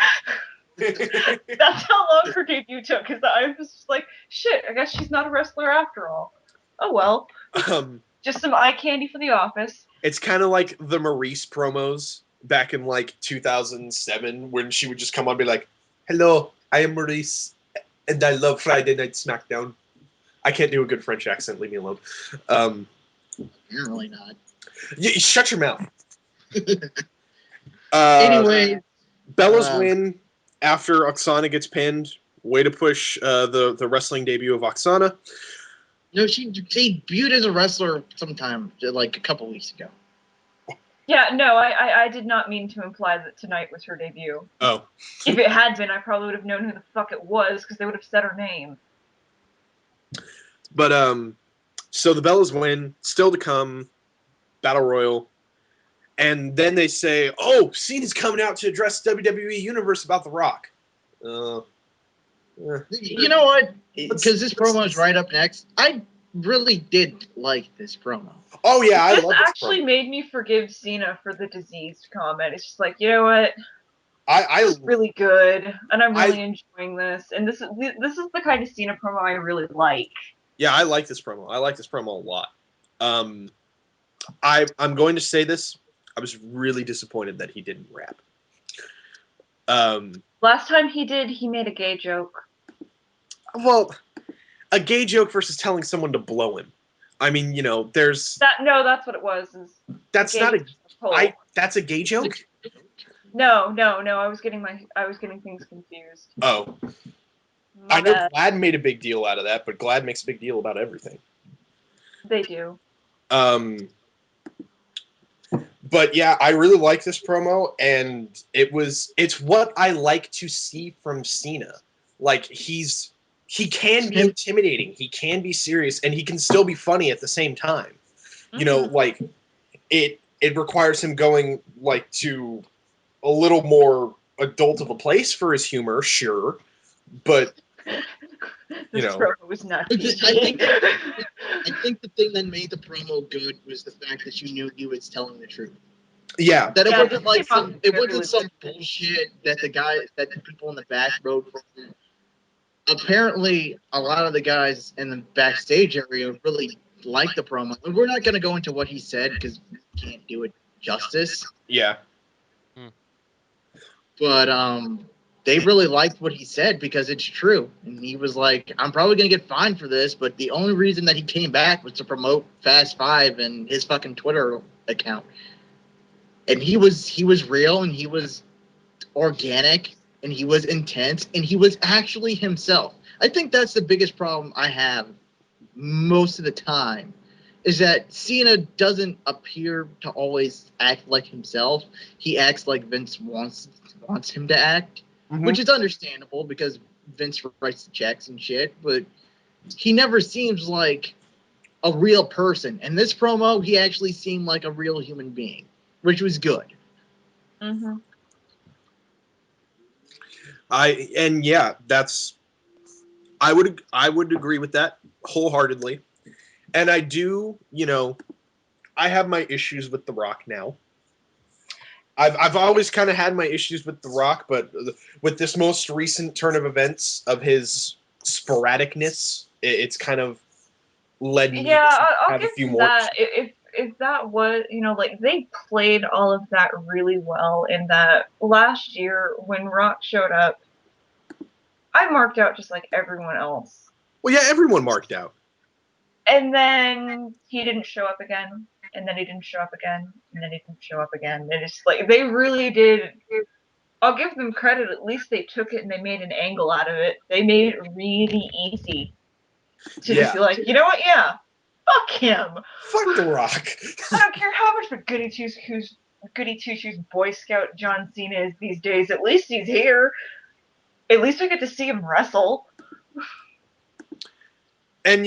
how long her debut took, because I was just like, shit, I guess she's not a wrestler after all. Oh well. Just some eye candy for the office. It's kind of like the Maurice promos back in like 2007 when she would just come on and be like, "Hello, I am Maurice, and I love Friday Night SmackDown." I can't do a good French accent. Leave me alone. Apparently not. Shut your mouth. Anyway, Bella's win after Oksana gets pinned. Way to push the wrestling debut of Oksana. no, she debuted as a wrestler sometime, like a couple weeks ago. Yeah, no, I did not mean to imply that tonight was her debut. Oh. If it had been, I probably would have known who the fuck it was, because they would have said her name. But, so the Bellas win. Still to come. Battle Royal. And then they say, oh, Cena's coming out to address WWE Universe about The Rock. You know what? Because this promo is right up next. I really did like this promo. Oh, yeah, I love this actually promo. made me forgive Cena for the diseased comment. It's just like, you know what? This is really good, and I'm really enjoying this. And this is the kind of Cena promo I really like. Yeah, I like this promo. I like this promo a lot. I'm going to say this. I was really disappointed that he didn't rap. Last time he did, he made a gay joke. Well, a gay joke versus telling someone to blow him. I mean, you know, there's that. No, that's what it was. That's not a. That's a gay joke. No. I was getting things confused. Oh, I know Glad made a big deal out of that, but Glad makes a big deal about everything. They do. But yeah, I really like this promo, and it's what I like to see from Cena. Like he can be intimidating, he can be serious, and he can still be funny at the same time. Mm-hmm. You know, like it requires him going like to a little more adult of a place for his humor, sure, but this promo was not PG. I think the thing that made the promo good was the fact that you knew he was telling the truth. Yeah, that it wasn't like some bullshit that the people in the back wrote for him. Apparently, a lot of the guys in the backstage area really liked the promo. And we're not going to go into what he said because we can't do it justice. Yeah. But they really liked what he said because it's true. And he was like, I'm probably going to get fined for this, but the only reason that he came back was to promote Fast Five and his fucking Twitter account. And he was real, and he was organic, and he was intense, and he was actually himself. I think that's the biggest problem I have most of the time, is that Cena doesn't appear to always act like himself. He acts like Vince wants him to act, which is understandable because Vince writes the checks and shit, but he never seems like a real person. In this promo, he actually seemed like a real human being, which was good. Mm-hmm. I would agree with that wholeheartedly. And I do, you know, I have my issues with The Rock now. I've always kind of had my issues with The Rock, but with this most recent turn of events of his sporadicness, it's kind of led me to have a few more. That. If that was, you know, like they played all of that really well in that last year when Rock showed up, I marked out just like everyone else. Well, yeah, everyone marked out. And then he didn't show up again, and then he didn't show up again, and then he didn't show up again. And it's like they really did. I'll give them credit. At least they took it and they made an angle out of it. They made it really easy to just be like, you know what? Yeah, fuck him. Fuck The Rock. I don't care how much of a goody two-shoes Boy Scout John Cena is these days. At least he's here. At least I get to see him wrestle. And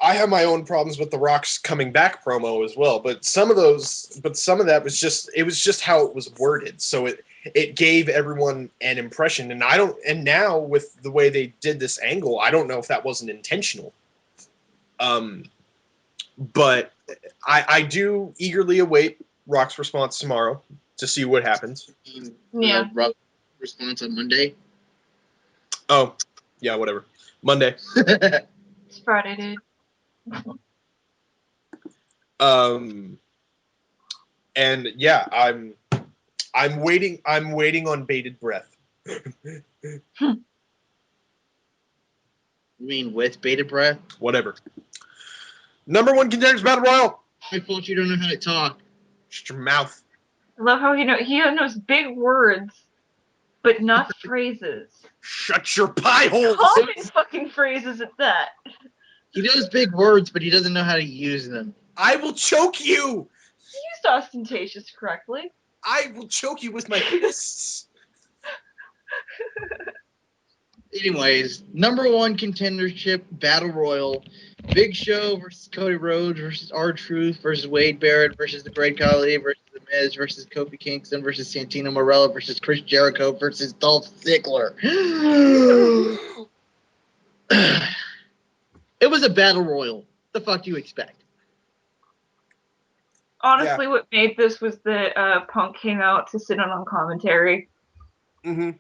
I have my own problems with the Rock's coming back promo as well. But some of that was just how it was worded. So it gave everyone an impression. And now with the way they did this angle, I don't know if that wasn't intentional. But I do eagerly await Rock's response tomorrow to see what happens. Yeah. Rock response on Monday. Oh, yeah, whatever. Monday. It's Friday, dude. And yeah, I'm waiting on bated breath. You mean with bated breath? Whatever. Number 1 contenders battle royal. My fault you don't know how to talk. Shut your mouth. I love how he knows big words, but not phrases. Shut your pie holes. Common fucking phrases at that. He knows big words, but he doesn't know how to use them. I will choke you. He used ostentatious correctly. I will choke you with my fists. Anyways, number 1 contendership battle royal. Big Show versus Cody Rhodes versus R-Truth versus Wade Barrett versus the Great Khali versus The Miz versus Kofi Kingston versus Santino Marella versus Chris Jericho versus Dolph Ziggler. It was a battle royal. The fuck do you expect? Honestly, what made this was that Punk came out to sit on commentary Mm-hmm.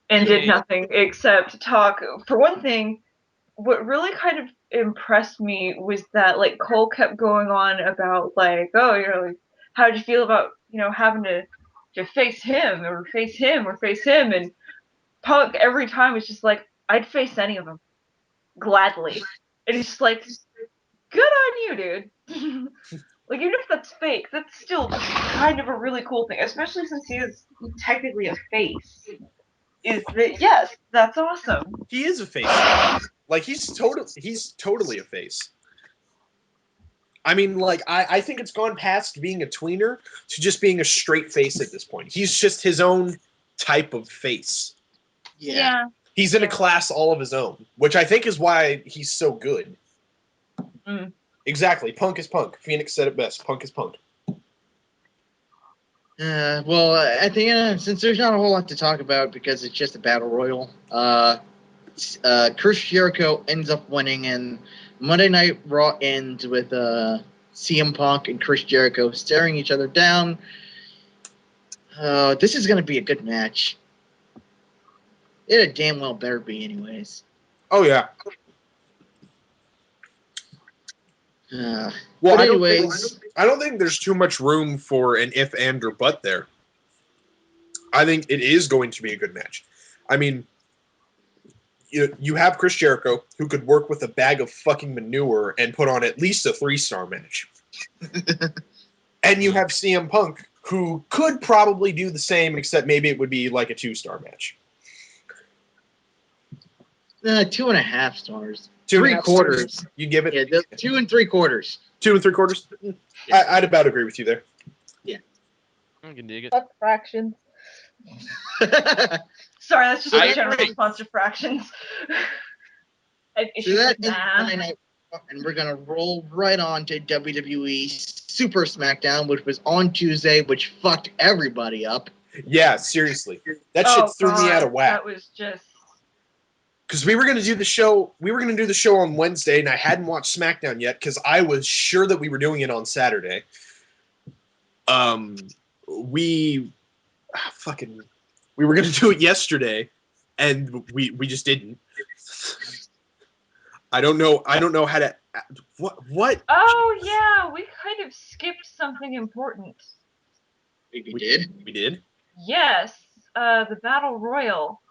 and did nothing except talk. For one thing, what really kind of impressed me was that Cole kept going on about how'd you feel about having to face him or face him or face him, and Punk every time was just like, I'd face any of them gladly, and he's just like, good on you, dude. Even if that's fake, that's still kind of a really cool thing, especially since he is technically a face. Is that yes, that's awesome. He is a face. He's totally a face. I mean, I think it's gone past being a tweener to just being a straight face at this point. He's just his own type of face. Yeah. He's in a class all of his own, which I think is why he's so good. Mm. Exactly. Punk is Punk. Phoenix said it best. Punk is Punk. Well, at the end, since there's not a whole lot to talk about because it's just a battle royal, Chris Jericho ends up winning, and Monday Night Raw ends with CM Punk and Chris Jericho staring each other down. This is going to be a good match. It damn well better be, anyways. Oh yeah. Well, but anyways, I don't think there's too much room for an if, and, or but there. I think it is going to be a good match. I mean, you have Chris Jericho, who could work with a bag of fucking manure and put on at least a 3-star match. And you have CM Punk, who could probably do the same, except maybe it would be like a 2-star match. 2.5 stars. 2.5 3/4. stars. You give it? Yeah, 2 3/4. 2 3/4? Yeah. I'd about agree with you there. Yeah. I can dig it. Fuck fractions. Sorry, that's just my general response to fractions. So that is Monday Night Raw, and we're gonna roll right on to WWE Super SmackDown, which was on Tuesday, which fucked everybody up. Yeah, seriously, that shit threw me out of whack. That was just because we were gonna do the show. We were gonna do the show on Wednesday, and I hadn't watched SmackDown yet because I was sure that we were doing it on Saturday. We were gonna do it yesterday, and we just didn't. I don't know how to. What? Oh yeah, we kind of skipped something important. We did. We did. Yes, the Battle Royal.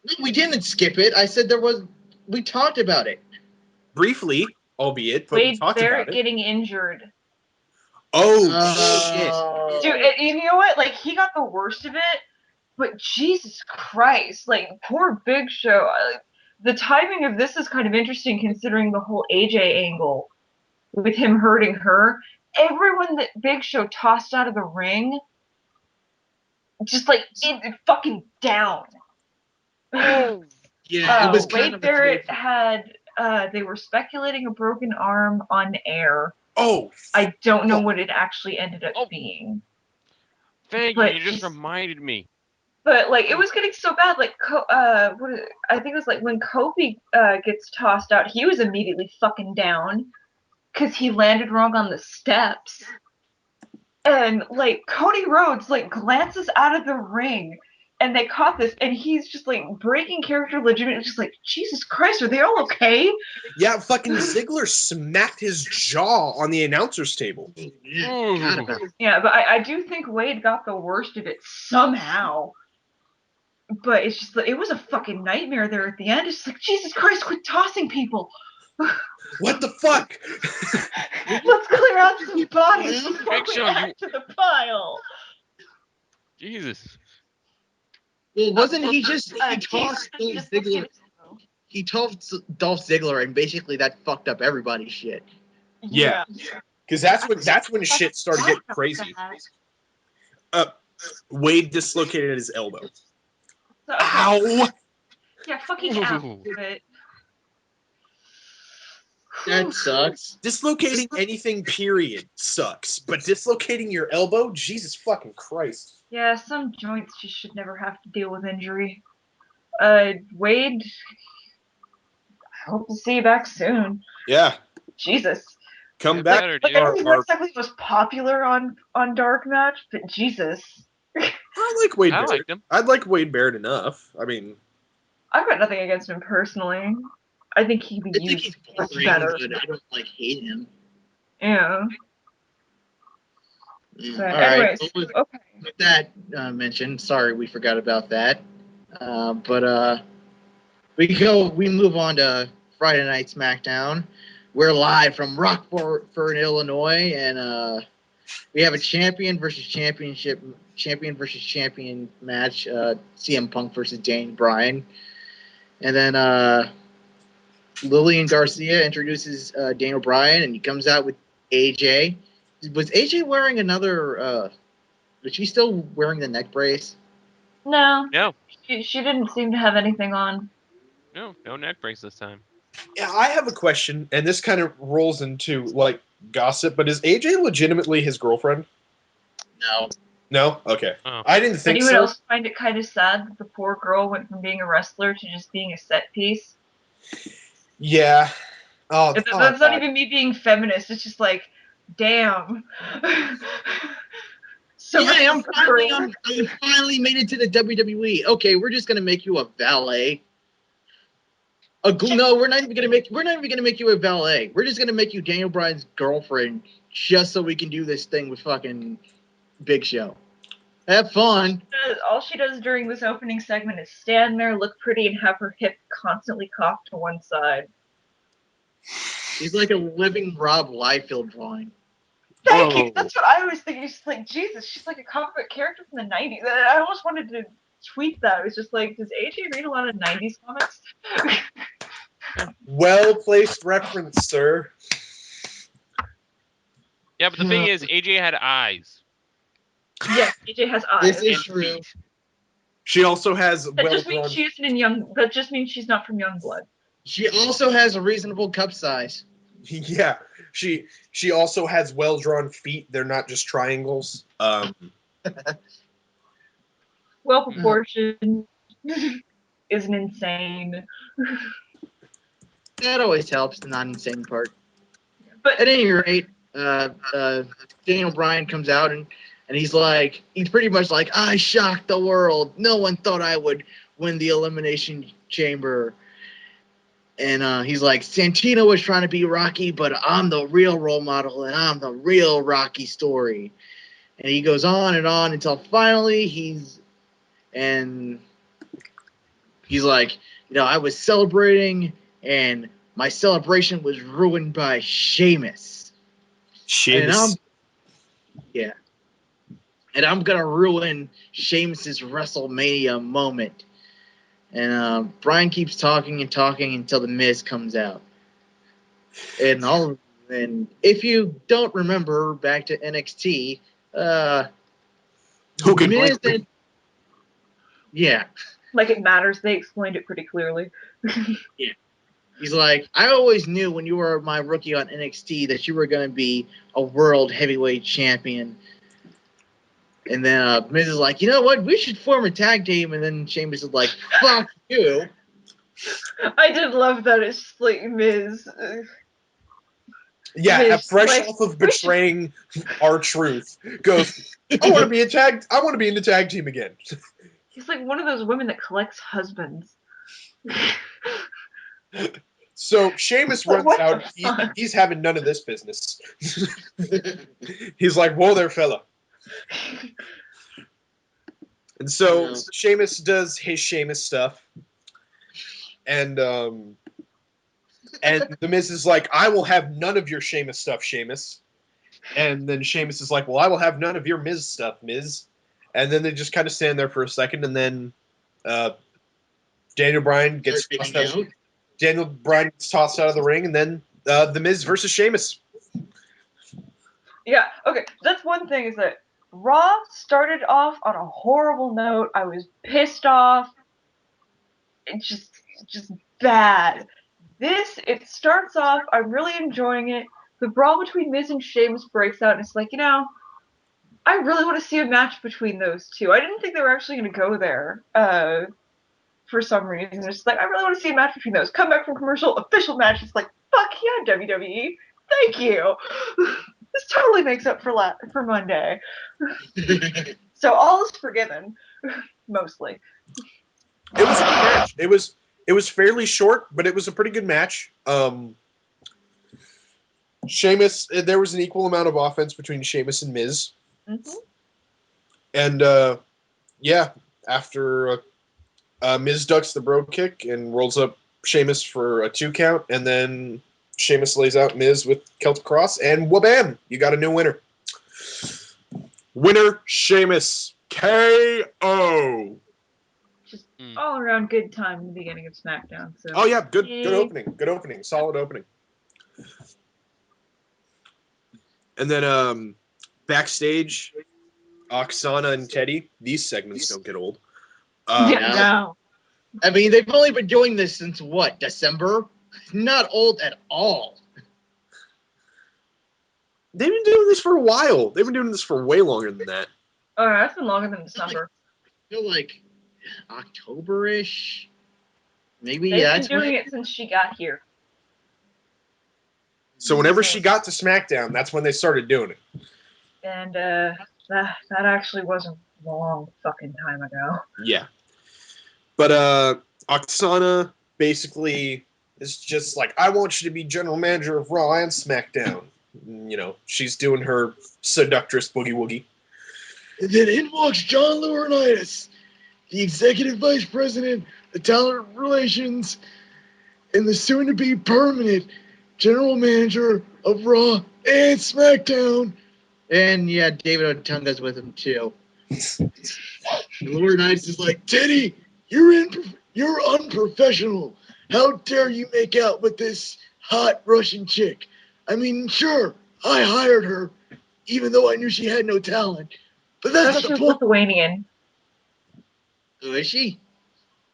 No, we didn't skip it. I said there was. We talked about it briefly, albeit, but we talked Barrett about it. Getting injured. Oh shit! Dude, you know what? He got the worst of it, but Jesus Christ, poor Big Show. The timing of this is kind of interesting considering the whole AJ angle with him hurting her. Everyone that Big Show tossed out of the ring, just it fucking down. Yeah, it was kind Wade of Barrett had they were speculating a broken arm on air. Oh, I don't know fuck. what it actually ended up Oh. being. Thank But you. You just he's- reminded me. But like it was getting so bad, like I think it was like when Kofi gets tossed out, he was immediately fucking down because he landed wrong on the steps, and like Cody Rhodes like glances out of the ring, and they caught this, and he's just like breaking character legitimately, just like Jesus Christ, are they all okay? Yeah, fucking Ziggler smacked his jaw on the announcer's table. Yeah, forgot about it. Yeah, but I do think Wade got the worst of it somehow. But it's just it was a fucking nightmare there at the end. It's just like Jesus Christ, quit tossing people. What the fuck? Let's clear out some bodies before Big we Show, add to the pile. Jesus. Well, wasn't he just he Jesus, tossed Dolph just Ziggler? let's get it. He tossed Dolph Ziggler, and basically that fucked up everybody's shit. Yeah. Because that's when shit started getting crazy. Wade dislocated his elbow. So, okay. Ow! Yeah, fucking ow. But That sucks. Dislocating anything, period, sucks. But dislocating your elbow? Jesus fucking Christ. yeah, some joints just should never have to deal with injury. Wade, I hope to see you back soon. Yeah. Jesus. Come Get back. better, Like, dude. I know he's not exactly the most popular on DarkMatch, but Jesus. I like Wade I Barrett. liked him. I'd like Wade Barrett enough. I mean, I've got nothing against him personally. I think he'd be I think used he's much boring, better. but I don't like hate him. Yeah. Yeah. But All right. anyways, Well, okay. with that mentioned, sorry we forgot about that. But we move on to Friday Night SmackDown. We're live from Rockford, Illinois, and we have a champion versus champion match. CM Punk versus Daniel Bryan, and then Lillian Garcia introduces Daniel Bryan, and he comes out with AJ. Was AJ wearing another? Was she still wearing the neck brace? No. No. She didn't seem to have anything on. No neck brace this time. yeah, I have a question, and this kind of rolls into like gossip, but is AJ legitimately his girlfriend? No. No? Okay. Oh. I didn't think Anyone so. else find it kind of sad that the poor girl went from being a wrestler to just being a set piece? Yeah. Oh, That's God. not even me being feminist. It's just like, damn. So much Yeah, for girls. I finally made it to the WWE. Okay, we're just gonna make you a valet. No, we're not even gonna make you a valet. We're just gonna make you Daniel Bryan's girlfriend, just so we can do this thing with fucking Big Show. Have fun. All she does during this opening segment is stand there, look pretty, and have her hip constantly cocked to one side. He's like a living Rob Liefeld drawing. Thank you. Whoa. That's what I always think. It's just like, Jesus, she's like a comic book character from the 90s. I almost wanted to tweet that. It was just like, does AJ read a lot of 90s comics? Well placed reference, sir. Yeah, but the thing is, AJ had eyes. Yes, AJ has eyes. This is and true. feet. She also has That well just means drawn. she isn't in Young. That just means she's not from Youngblood. She also has a reasonable cup size. Yeah. She also has well drawn feet. They're not just triangles. Well proportioned. Isn't insane. That always helps, the non-insane part. But At any rate, Daniel Bryan comes out and he's pretty much like, I shocked the world. No one thought I would win the Elimination Chamber. And he's like, Santino was trying to be Rocky, but I'm the real role model and I'm the real Rocky story. And he goes on and on until finally he's like, I was celebrating and my celebration was ruined by Sheamus. Sheamus. And I'm going to ruin Sheamus's WrestleMania moment. And Bryan keeps talking and talking until The Miz comes out. And if you don't remember back to NXT, Who can Miz blame? yeah. like it matters, they explained it pretty clearly. He's like, I always knew when you were my rookie on NXT that you were going to be a world heavyweight champion. And then Miz is like, you know what? We should form a tag team. And then Sheamus is like, fuck you. I did love that. It's just like Miz. Yeah, Miz, fresh like, off of betraying our truth, goes, I want to be in the tag team again. He's like one of those women that collects husbands. So Sheamus runs What out. the fuck? He's having none of this business. He's like, whoa there, fella. And so Sheamus does his Sheamus stuff. And the Miz is like, I will have none of your Sheamus stuff, Sheamus. And then Sheamus is like, well, I will have none of your Miz stuff, Miz. And then they just kind of stand there for a second, and then Daniel Bryan gets tossed out. Daniel Bryan gets tossed out of the ring, and then the Miz versus Sheamus. Yeah, okay. That's one thing is that Raw started off on a horrible note. I was pissed off. It's just bad. It starts off, I'm really enjoying it. The brawl between Miz and Sheamus breaks out, and it's like, I really want to see a match between those two. I didn't think they were actually going to go there for some reason. It's like, I really want to see a match between those. Come back from commercial, official match. It's like, fuck yeah, WWE. Thank you. This totally makes up for Monday. So all is forgiven, mostly. It was a good match. It was fairly short, but it was a pretty good match. Sheamus, there was an equal amount of offense between Sheamus and Miz. Mm-hmm. And yeah, after Miz ducks the bro kick and rolls up Sheamus for a 2 count, and then Sheamus lays out Miz with Celtic Cross, and wha-bam, you got a new winner. Winner Sheamus, KO. Just all around good time in the beginning of SmackDown. So. Oh yeah, good opening, solid opening. And then backstage, Oksana and Teddy. These segments don't get old. No. I mean, they've only been doing this since what, December? Not old at all. They've been doing this for a while. They've been doing this for way longer than that. Oh, that's been longer than December. I feel like October-ish. Maybe They've that's been doing it since she got here. So whenever she got to SmackDown, that's when they started doing it. And that actually wasn't a long fucking time ago. Yeah. But Oksana basically is just like, I want you to be general manager of Raw and SmackDown. You know, she's doing her seductress boogie woogie. And then in walks John Laurinaitis, the executive vice president of talent relations and the soon-to-be permanent general manager of Raw and SmackDown. And yeah, David Otunga's with him too. Laurinaitis is like, Teddy, you're unprofessional. How dare you make out with this hot Russian chick? I mean, sure, I hired her, even though I knew she had no talent. But that's not the point. Lithuanian. Oh, is she?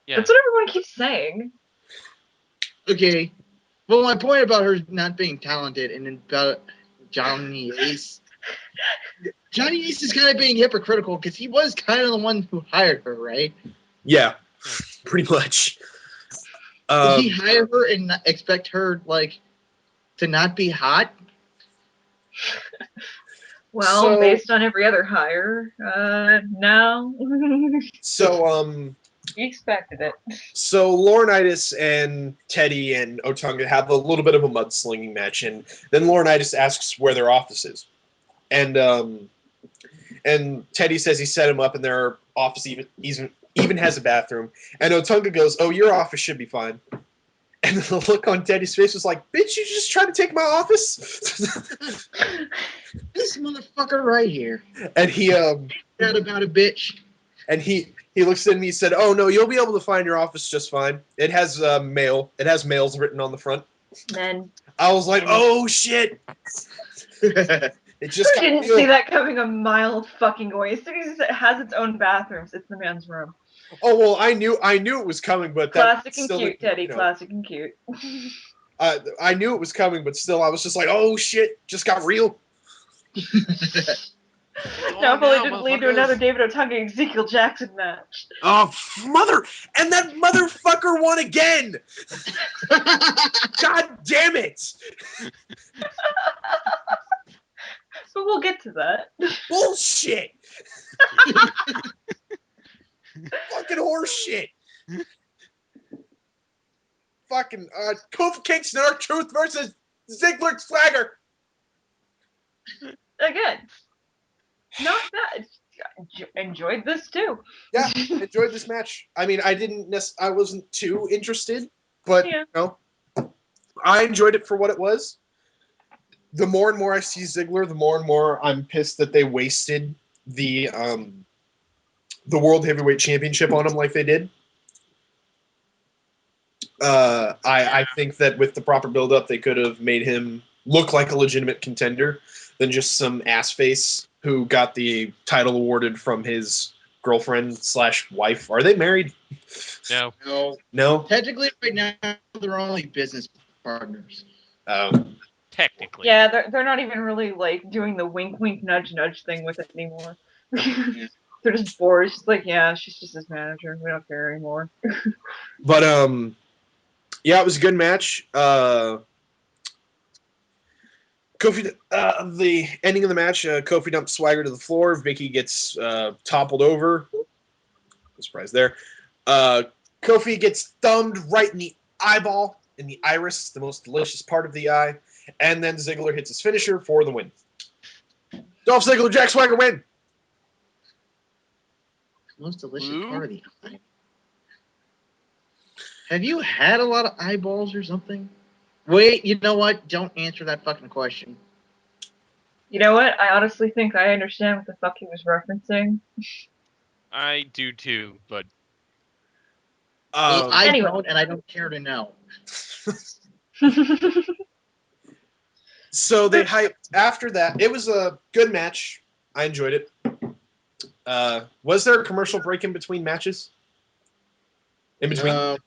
Yeah. That's what everyone keeps saying. Okay. Well, my point about her not being talented and about Johnny Ace. Johnny Ace is kind of being hypocritical because he was kind of the one who hired her, right? Yeah, pretty much. Did he hire her and not expect her, like, to not be hot? Well, based on every other hire, no. So, You expected it. So Laurinaitis and Teddy and Otunga have a little bit of a mudslinging match, and then Laurinaitis asks where their office is, and Teddy says he set him up, and their office even has a bathroom, and Otunga goes, "Oh, your office should be fine." And the look on Teddy's face was like, "Bitch, you just trying to take my office?" This motherfucker right here. And he That about a bitch. And he looks at me and said, "Oh no, you'll be able to find your office just fine. It has mail. It has mails written on the front." Men. I was like, "Oh shit!" It just Who didn't see that coming a mile fucking away? As soon as it has its own bathrooms, it's the man's room. Oh well, I knew it was coming, but Classic and still cute, didn't, Teddy. you know, Classic and cute. I knew it was coming, but still, I was just like, oh shit, just got real. Now, if only now, didn't lead to motherfuckers. another David Otunga Ezekiel Jackson match. Oh and that motherfucker won again. God damn it! But we'll get to that. Bullshit. Fucking horseshit. Fucking Kofi Kingston, R-Truth versus Ziggler Swagger. Again, not bad. Enjoyed this too. Yeah, enjoyed this match. I mean, I wasn't too interested, but Yeah. you know, I enjoyed it for what it was. The more and more I see Ziggler, the more and more I'm pissed that they wasted the World Heavyweight Championship on him like they did. I think that with the proper build-up, they could have made him look like a legitimate contender than just some ass face who got the title awarded from his girlfriend/wife. Are they married? No. No? Technically, right now, they're only business partners. Technically. Yeah, they're not even really like doing the wink wink nudge nudge thing with it anymore. They're just bored. It's just like, yeah, she's just his manager. We don't care anymore. But yeah, it was a good match. Kofi, the ending of the match, Kofi dumps Swagger to the floor. Vicky gets toppled over. No surprise there. Kofi gets thumbed right in the eyeball, in the iris, the most delicious part of the eye. And then Ziggler hits his finisher for the win. Dolph Ziggler, Jack Swagger win. Most delicious Blue? part of the eye. Have you had a lot of eyeballs or something? Wait, you know what? Don't answer that fucking question. You know what? I honestly think I understand what the fuck he was referencing. I do too, but Well, I Anyway. don't, and I don't care to know. So they hyped after that. It was a good match. I enjoyed it. Was there a commercial break in between matches? In between?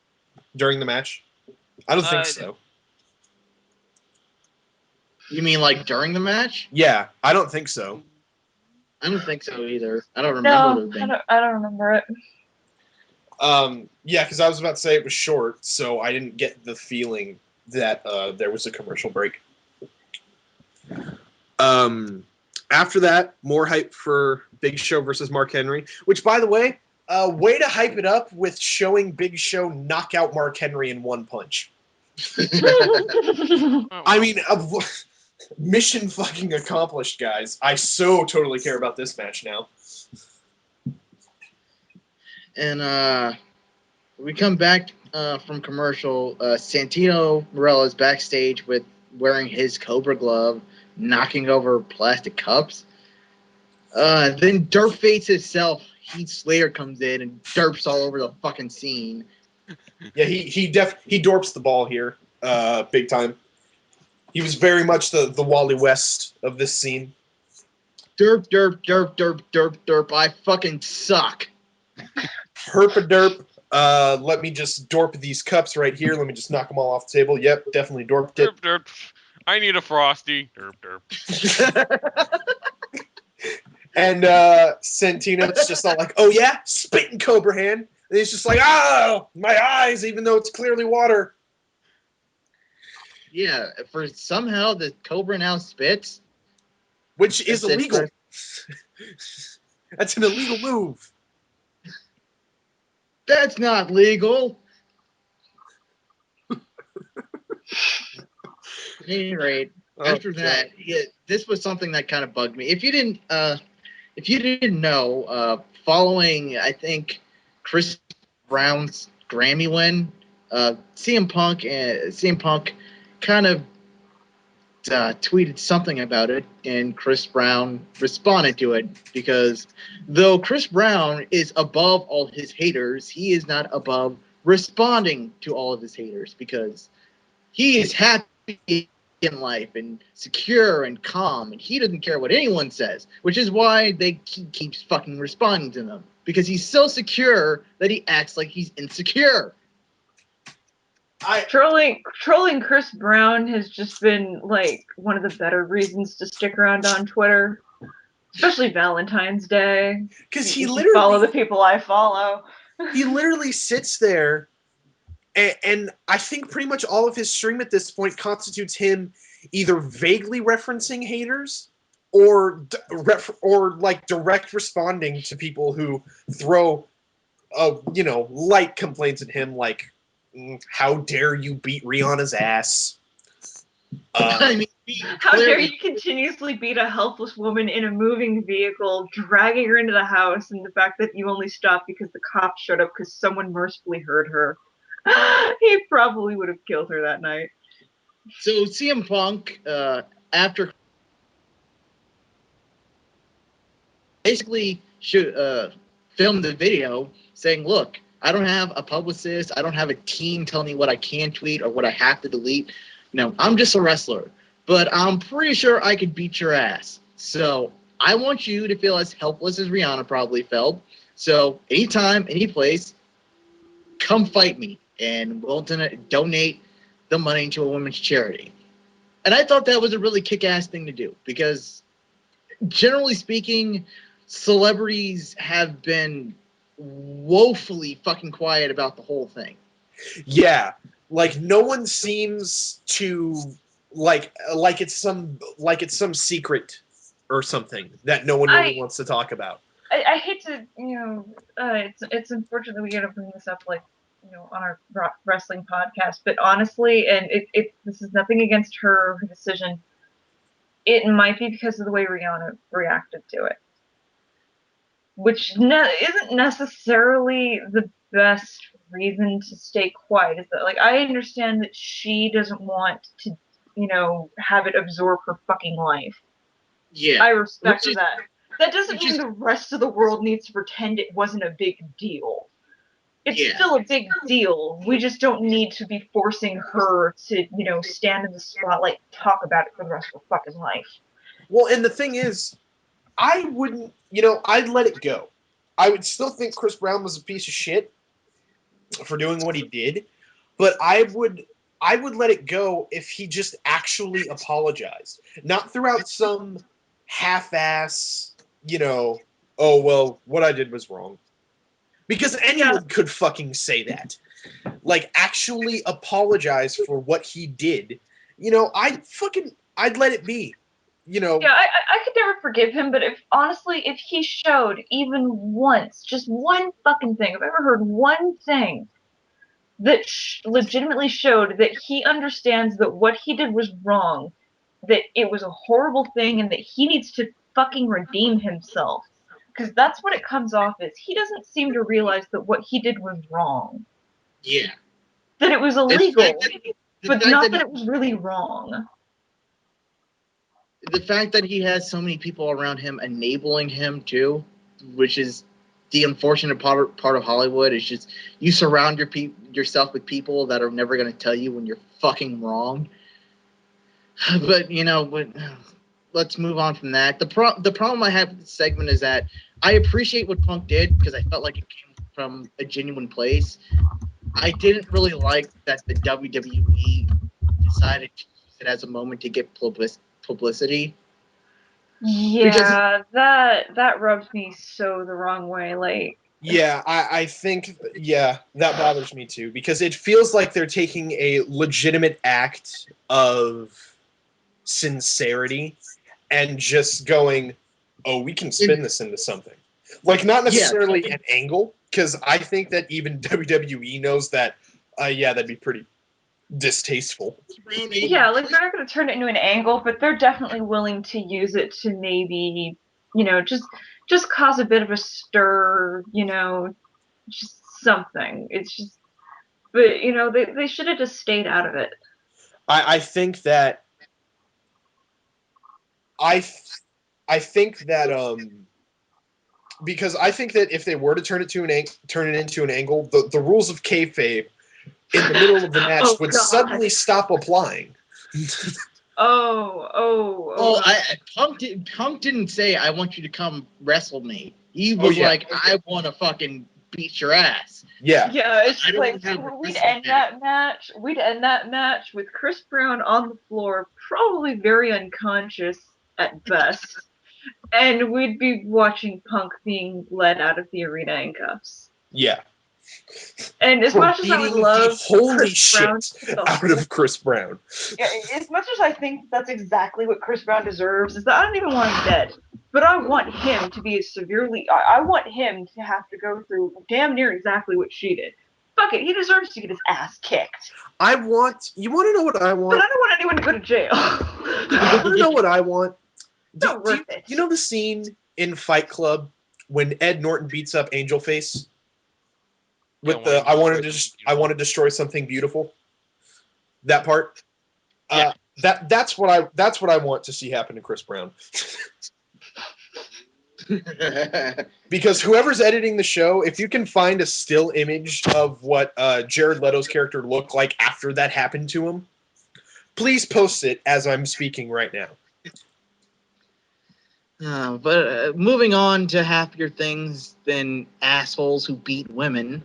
During the match? I don't think so. You mean like during the match? Yeah, I don't think so. I don't think so either. I don't remember No, there being. I don't remember it. Yeah, because I was about to say it was short, so I didn't get the feeling that there was a commercial break. After that, more hype for Big Show versus Mark Henry, which, by the way, way to hype it up with showing Big Show knock out Mark Henry in one punch. I mean, mission fucking accomplished, guys. I so totally care about this match now. And we come back from commercial. Santino Marella is backstage wearing his Cobra glove, knocking over plastic cups. Then Derpface himself, Heath Slater, comes in and derps all over the fucking scene. Yeah, he dorps the ball here, big time. He was very much the Wally West of this scene. Derp, derp, derp, derp, derp, derp. I fucking suck. Herp-a-derp. Let me just dorp these cups right here. Let me just knock them all off the table. Yep, definitely dorped it. derp, derp. I need a Frosty. Derp, derp. And Santino's just all like, oh yeah? Spitting Cobra hand. And he's just like, oh, my eyes, even though it's clearly water. Yeah, for somehow the Cobra now spits. Which is That's illegal. That's an illegal move. That's not legal. At any rate, after that, this was something that kind of bugged me. If you didn't know, following I think Chris Brown's Grammy win, CM Punk kind of tweeted something about it, and Chris Brown responded to it because though Chris Brown is above all his haters, he is not above responding to all of his haters because he is happy in life and secure and calm, and he doesn't care what anyone says, which is why he keeps fucking responding to them because he's so secure that he acts like he's insecure. Trolling Chris Brown has just been like one of the better reasons to stick around on Twitter, especially Valentine's Day. Because he You literally follow the people I follow. he literally sits there, and I think pretty much all of his stream at this point constitutes him either vaguely referencing haters or like direct responding to people who throw light complaints at him, like, how dare you beat Rihanna's ass? I mean, How dare you continuously beat a helpless woman in a moving vehicle, dragging her into the house, and the fact that you only stopped because the cops showed up because someone mercifully heard her. He probably would have killed her that night. So CM Punk, after basically filmed the video saying, look, I don't have a publicist, I don't have a team telling me what I can tweet or what I have to delete. No, I'm just a wrestler, but I'm pretty sure I could beat your ass. So I want you to feel as helpless as Rihanna probably felt. So anytime, any place, come fight me, and we'll donate the money to a women's charity. And I thought that was a really kick-ass thing to do, because generally speaking, celebrities have been woefully fucking quiet about the whole thing. Yeah, like no one seems to like it's some secret or something that no one really wants to talk about. I hate to, it's unfortunate that we gotta bring this up, like, on our wrestling podcast, but honestly, and this is nothing against her decision, it might be because of the way Rihanna reacted to it, which isn't necessarily the best reason to stay quiet. Is that, like, I understand that she doesn't want to, have it absorb her fucking life. Yeah, I respect that. That doesn't mean the rest of the world needs to pretend it wasn't a big deal. It's still a big deal. We just don't need to be forcing her to, stand in the spotlight and talk about it for the rest of her fucking life. Well, and the thing is, I wouldn't, I'd let it go. I would still think Chris Brown was a piece of shit for doing what he did, but I would let it go if he just actually apologized, not throughout some half-ass, oh well, what I did was wrong, because anyone could fucking say that. Like, actually apologize for what he did. I'd let it be. Yeah, I could never forgive him, but if he showed even once, just one fucking thing, if I ever heard one thing that legitimately showed that he understands that what he did was wrong, that it was a horrible thing, and that he needs to fucking redeem himself, because that's what it comes off as. He doesn't seem to realize that what he did was wrong. Yeah. That it was illegal, but not that it was really wrong. The fact that he has so many people around him enabling him too, which is the unfortunate part of Hollywood, is just you surround yourself with people that are never going to tell you when you're fucking wrong. But let's move on from that. The problem I have with this segment is that I appreciate what Punk did, because I felt like it came from a genuine place. I didn't really like that the WWE decided to use it as a moment to get publicity. Yeah, that rubs me so the wrong way. Like, yeah, I think that bothers me too, because it feels like they're taking a legitimate act of sincerity and just going, oh, we can spin this into something. Like, not necessarily an angle, because I think that even WWE knows that, that'd be pretty distasteful. Yeah, like, they're not going to turn it into an angle, but they're definitely willing to use it to maybe, just cause a bit of a stir, just something. It's just, but, they should have just stayed out of it. I think that because I think that if they were to turn it into an angle, the rules of kayfabe in the middle of the match would suddenly stop applying. Punk didn't say, I want you to come wrestle me. He was like, I want to fucking beat your ass. Yeah. Yeah, it's I don't like have we'd this end man. that match. We'd end that match with Chris Brown on the floor, probably very unconscious at best, and we'd be watching Punk being led out of the arena in cuffs. Yeah. And as For much as I would beating love the holy Chris shit Brown to the out of Chris Brown. Yeah, as much as I think that's exactly what Chris Brown deserves, is that I don't even want him dead. But I want him to be as severely. I want him to have to go through damn near exactly what she did. Fuck it, he deserves to get his ass kicked. You want to know what I But want? I don't want anyone to go to jail. You want to know what I want? Not worth it. You know the scene in Fight Club when Ed Norton beats up Angel Face? With I want to destroy something beautiful. That part. Yeah. That's what I want to see happen to Chris Brown. Because whoever's editing the show, if you can find a still image of what Jared Leto's character looked like after that happened to him, please post it as I'm speaking right now. But moving on to happier things than assholes who beat women.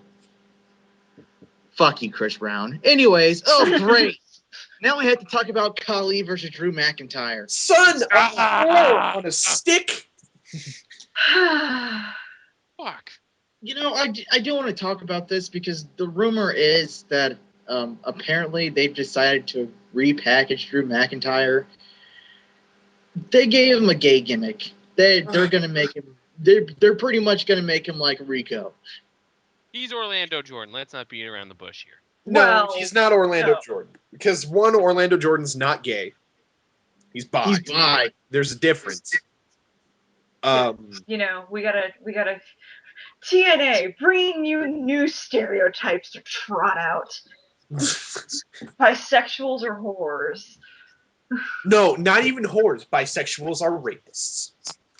Fuck you, Chris Brown. Anyways, oh great. Now we have to talk about Khali versus Drew McIntyre. Son of a whore on a stick. Fuck. You know, I do want to talk about this because the rumor is that apparently they've decided to repackage Drew McIntyre. They gave him a gay gimmick. They're gonna make him. They're pretty much gonna make him like Rico. He's Orlando Jordan. Let's not beat around the bush here. No, Well, he's not Orlando no. Jordan. Because one, Orlando Jordan's not gay. He's bi. He's bi. There's a difference. You know, we gotta TNA bringing you new stereotypes to trot out. Bisexuals or whores. No, not even whores. Bisexuals are rapists.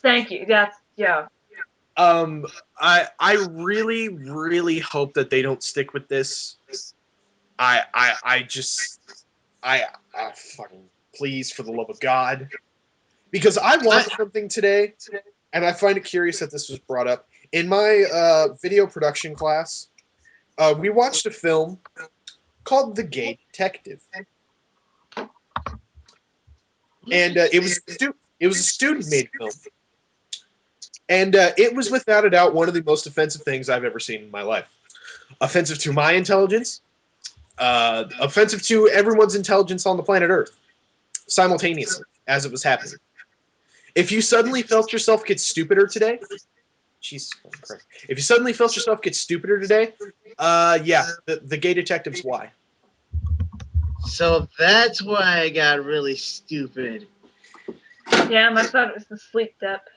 Thank you. That's yeah. I really, really hope that they don't stick with this. I fucking please, for the love of God, because I watched something today, and I find it curious that this was brought up in my video production class. We watched a film called The Gay Detective, and it was a student-made film. And it was without a doubt one of the most offensive things I've ever seen in my life. Offensive to my intelligence, offensive to everyone's intelligence on the planet Earth, simultaneously, as it was happening. If you suddenly felt yourself get stupider today, Jesus Christ. If you suddenly felt yourself get stupider today, yeah, the Gay Detective's why. So that's why I got really stupid. Damn, I thought it was the sleep dep.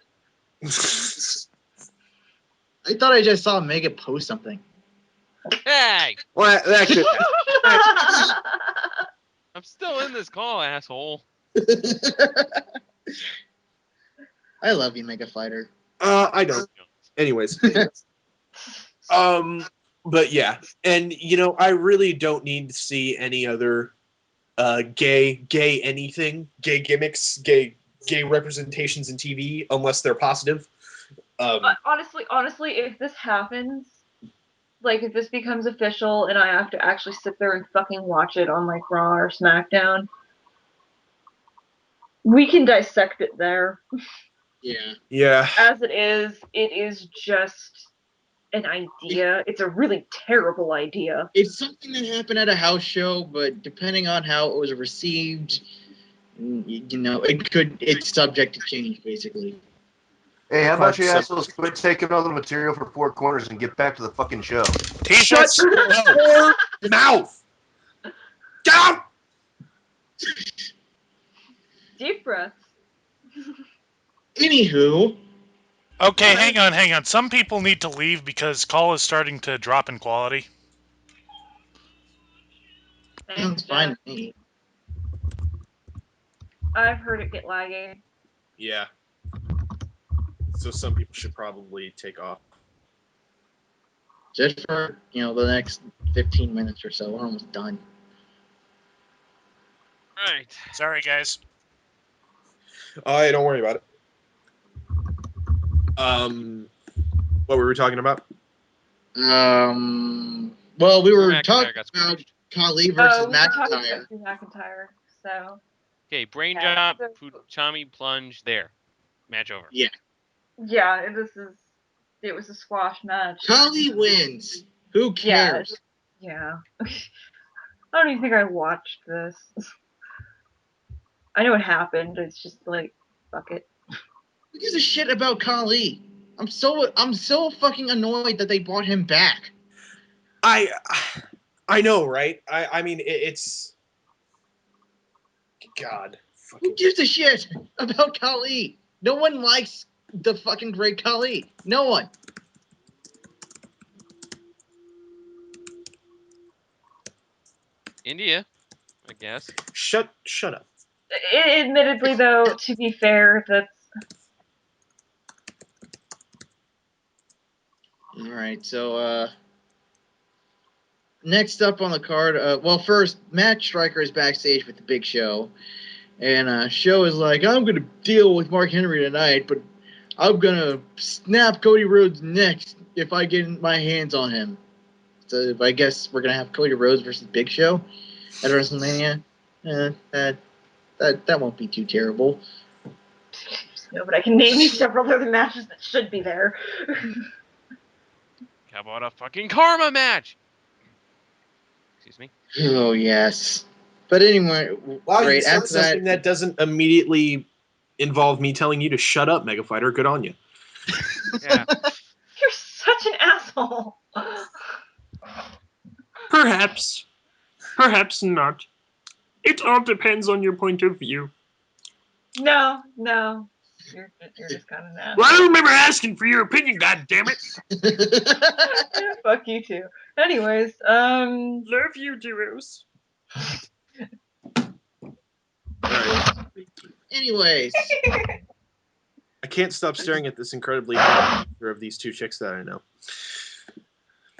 I thought I just saw Megan post something. Hey, Well, that could. I'm still in this call, asshole. I love you, Mega Fighter. I don't. Anyways. But yeah, and you know, I really don't need to see any other gay anything, gay gimmicks, gay representations in TV unless they're positive. Honestly, if this happens, like if this becomes official and I have to actually sit there and fucking watch it on like Raw or SmackDown, we can dissect it there. Yeah. Yeah. As it is just an idea. It's a really terrible idea. It's something that happened at a house show, but depending on how it was received, you know, it's subject to change, basically. Hey, how about you assholes quit taking all the material for Four Corners and get back to the fucking show? Shut your mouth! Down! Deep breaths. Anywho. Okay, hang on. Some people need to leave because call is starting to drop in quality. Sounds fine to me. I've heard it get laggy. Yeah. So some people should probably take off. Just for, you know, the next 15 minutes or so. We're almost done. Right. Sorry, guys. Hey, don't worry about it. What were we talking about? Well, we were McIntyre talking got about squashed. Khali versus we were talking McIntyre. about Drew McIntyre. So Okay, brain Yeah, job, Chami plunge there. Match over. Yeah. yeah, it was a squash match. Khali wins. Who cares? Yeah. I don't even think I watched this. I know what happened. It's just like, fuck it. Who gives a shit about Khali? I'm so fucking annoyed that they brought him back. I know, right? I mean, it's God. Who gives a shit about Khali? No one likes the fucking great Khali. No one. India, I guess. Shut up. Admittedly, though, to be fair, that's All right, so next up on the card, well, first, Matt Striker is backstage with the Big Show, and Show is like, I'm gonna deal with Mark Henry tonight, but I'm gonna snap Cody Rhodes' neck if I get my hands on him. So I guess we're gonna have Cody Rhodes versus Big Show at WrestleMania. That won't be too terrible. no, but I can name you several other matches that should be there. How about a fucking karma match? Excuse me. Oh yes, but anyway, Wow, you right said after something that doesn't immediately involve me telling you to shut up, Mega Fighter. Good on you. Yeah. You're such an asshole. Perhaps. Perhaps not. It all depends on your point of view. No. You're just kind of an asshole. Well, I don't remember asking for your opinion, goddammit. Fuck you too. Anyways, Love you, duos. Anyways, I can't stop staring at this incredibly hot picture of these two chicks that I know.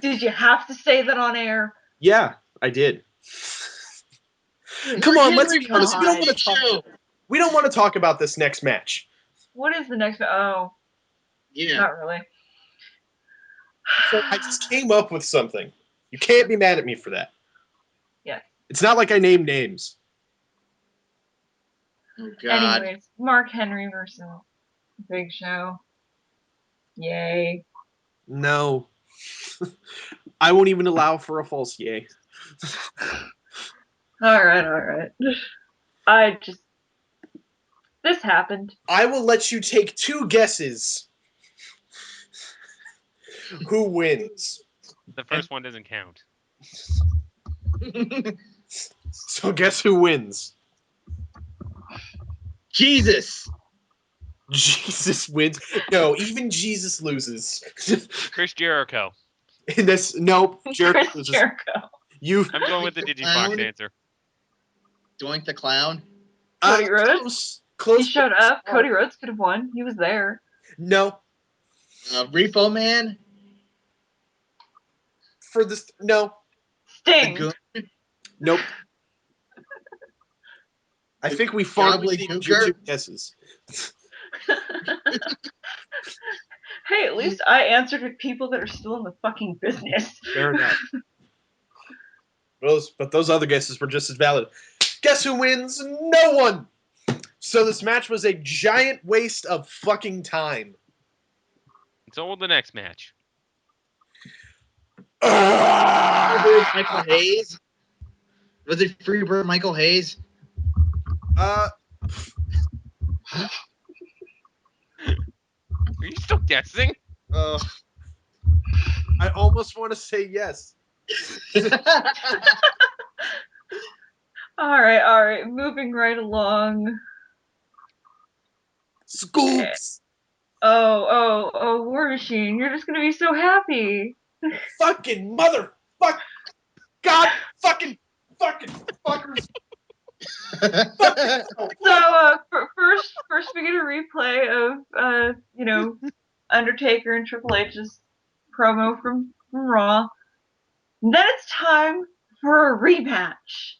did you have to say that on air? Yeah, I did. Come on, let's be honest. God. We don't want to talk about this next match. What is the next? Oh, yeah. not really. So I just came up with something. You can't be mad at me for that. Yes. It's not like I named names. Oh God. Anyways, Mark Henry versus Big Show. Yay. No. I won't even allow for a false yay. All right. This happened. I will let you take two guesses. Who wins? The first one doesn't count. So guess who wins? Jesus. Jesus wins. No, even Jesus loses. Chris Jericho. In this, nope, Jericho Chris loses. Jericho. I'm going with the Digifox answer. Doink the Clown. Cody Rhodes. Close. He showed up. Cody Rhodes could have won. He was there. No. Repo Man. For this, no. Sting. The Goon. Nope. I think we finally Gobbly named your Gooker. two guesses. Hey, at least I answered with people that are still in the fucking business. Fair enough. But those other guesses were just as valid. Guess who wins? No one! So this match was a giant waste of fucking time. So will the next match. Freebird Michael Hayes. Was it Freebird Michael Hayes? Are you still guessing? I almost want to say yes. All right. Moving right along. Scoops! Oh, War Machine, you're just gonna be so happy. Fucking motherfuck! God fucking fuckers! So, first we get a replay of, Undertaker and Triple H's promo from Raw. Then it's time for a rematch.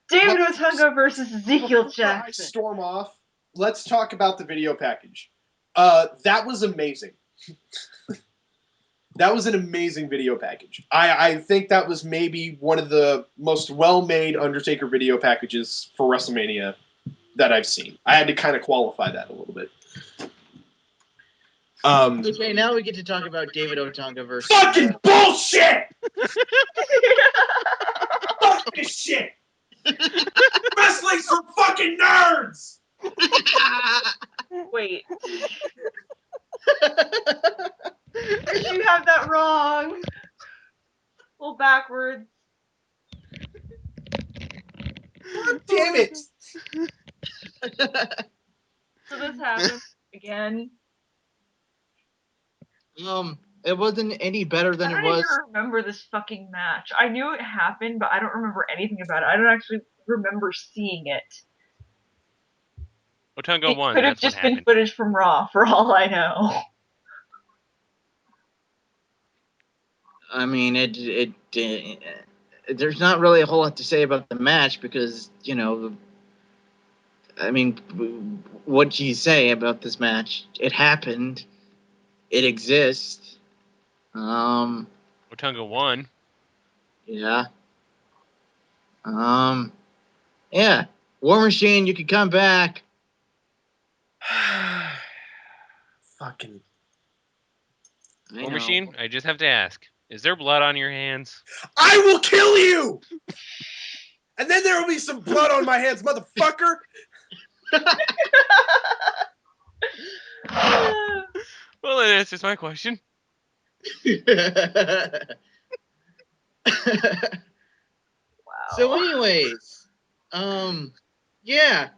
David Otunga versus Ezekiel Before I Jackson. storm off, let's talk about the video package. That was amazing. That was an amazing video package. I think that was maybe one of the most well-made Undertaker video packages for WrestleMania that I've seen. I had to kind of qualify that a little bit. Okay, now we get to talk about David Otunga versus... Fucking bullshit! Fuck this shit! Wrestling's for fucking nerds! Wait. You have that wrong. Well, backwards. Damn it! So this happened again. It wasn't any better than I it don't was. even remember this fucking match. I knew it happened, but I don't remember anything about it. I don't actually remember seeing it. Otunga It won. could have That's what just been happened. footage from Raw, for all I know. I mean, there's not really a whole lot to say about the match because, you know, I mean, what do you say about this match? It happened. It exists. Otunga won. Yeah. Yeah. War Machine, you can come back. Fucking. War Machine, I just have to ask. Is there blood on your hands? I will kill you! And then there will be some blood on my hands, motherfucker! Well, that answers my question. Wow. So, anyways, yeah.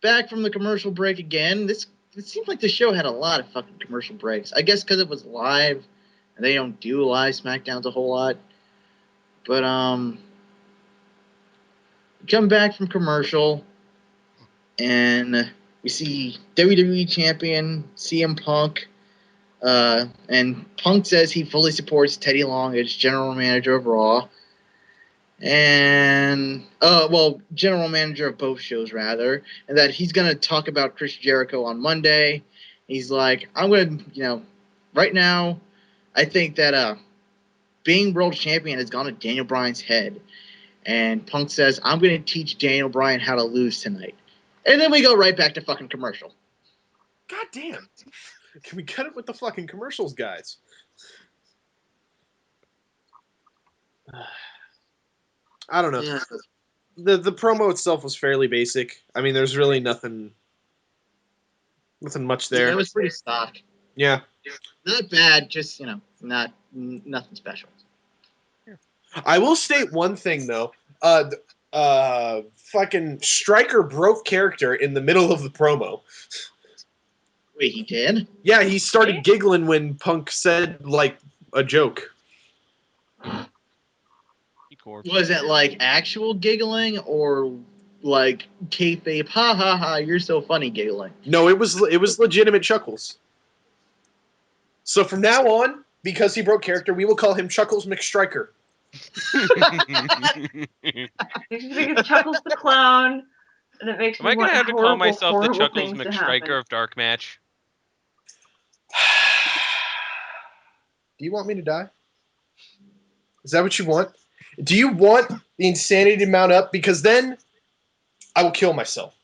Back from the commercial break again. It seems like the show had a lot of fucking commercial breaks. I guess because it was live, and they don't do live SmackDowns a whole lot. But we come back from commercial, and we see WWE Champion CM Punk. And Punk says he fully supports Teddy Long as general manager of Raw. And, general manager of both shows, rather. And that he's going to talk about Chris Jericho on Monday. He's like, I'm going to, right now, I think that being world champion has gone to Daniel Bryan's head. And Punk says, I'm going to teach Daniel Bryan how to lose tonight. And then we go right back to fucking commercial. God damn. Can we cut it with the fucking commercials, guys? I don't know. Yeah. The promo itself was fairly basic. I mean, there's really nothing much there. Yeah, it was pretty stock. Yeah. Not bad, just, nothing special. I will state one thing though. Fucking Stryker broke character in the middle of the promo. Wait, he did? Yeah, he started giggling when Punk said like a joke. Was it like actual giggling or like kayfabe, ha ha ha, you're so funny giggling? No, it was legitimate chuckles. So from now on, because he broke character, we will call him Chuckles McStriker. Because Chuckles the Clown, and it makes Am me I going want to have to call horrible, myself the horrible Chuckles things to happen. McStriker of DarkMatch? Do you want me to die? Is that what you want? Do you want the insanity to mount up? Because then I will kill myself.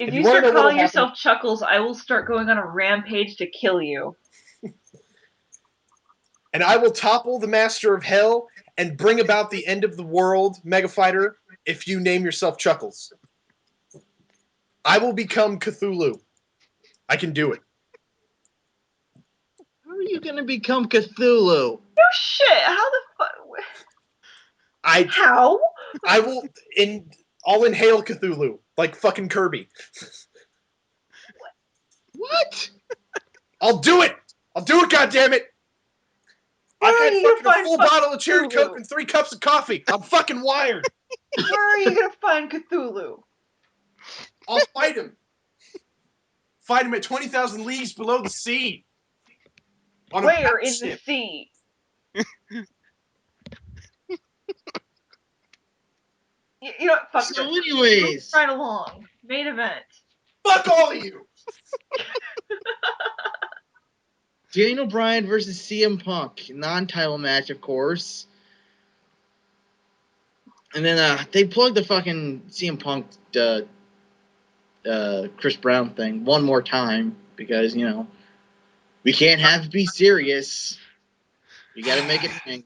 If you start calling yourself Chuckles, I will start going on a rampage to kill you. And I will topple the Master of Hell and bring about the end of the world, Mega Fighter, if you name yourself Chuckles. I will become Cthulhu. I can do it. How are you gonna become Cthulhu? No shit. How the fuck? How? I will. I'll inhale Cthulhu like fucking Kirby. What? I'll do it. I'll do it. Goddammit. I've had fucking a full bottle of cherry Coke and 3 cups of coffee. I'm fucking wired. Where are you gonna find Cthulhu? I'll fight him. Fight him at 20,000 leagues below the sea. Where in the sea? You know what? Fuck So this. anyways. Right along. Main event. Fuck all of you. Daniel Bryan versus CM Punk, non-title match, of course. And then they plugged the fucking CM Punk Chris Brown thing one more time because, you know, we can't have to be serious. You got to make it hang.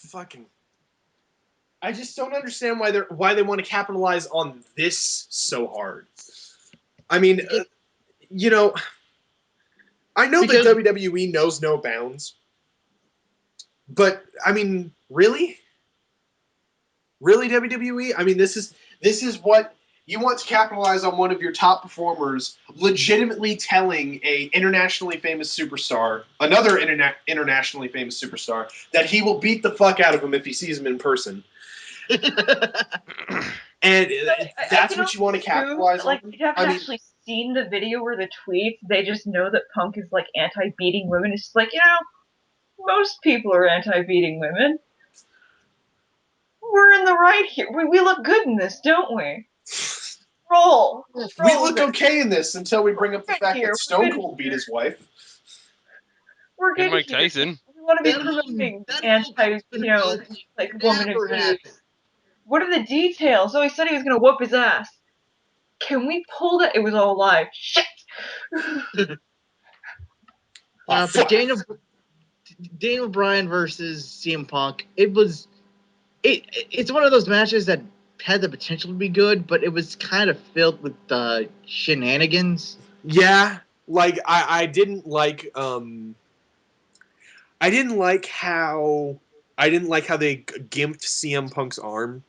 Fucking. I just don't understand why they want to capitalize on this so hard. I mean, you know, I know that WWE knows no bounds, but I mean, really, WWE? I mean, this is what you want to capitalize on, one of your top performers legitimately telling a internationally famous superstar, another internationally famous superstar, that he will beat the fuck out of him if he sees him in person. And that's what you want to capitalize on. Like, you haven't actually seen the video or the tweets. They just know that Punk is like anti-beating women. It's just like, you know, most people are anti-beating women. We're in the right here. We look good in this, don't we? Roll. We look okay in this until we bring up the fact that Stone Cold beat his wife. We're good And Mike here. Tyson. We want to be promoting anti, you know, like woman abuse. What are the details? Oh, he said he was gonna whoop his ass. Can we pull that? It was all live. Shit. But Daniel Bryan versus CM Punk. It's one of those matches that had the potential to be good, but it was kind of filled with shenanigans. Yeah, like I didn't like how they gimped CM Punk's arm.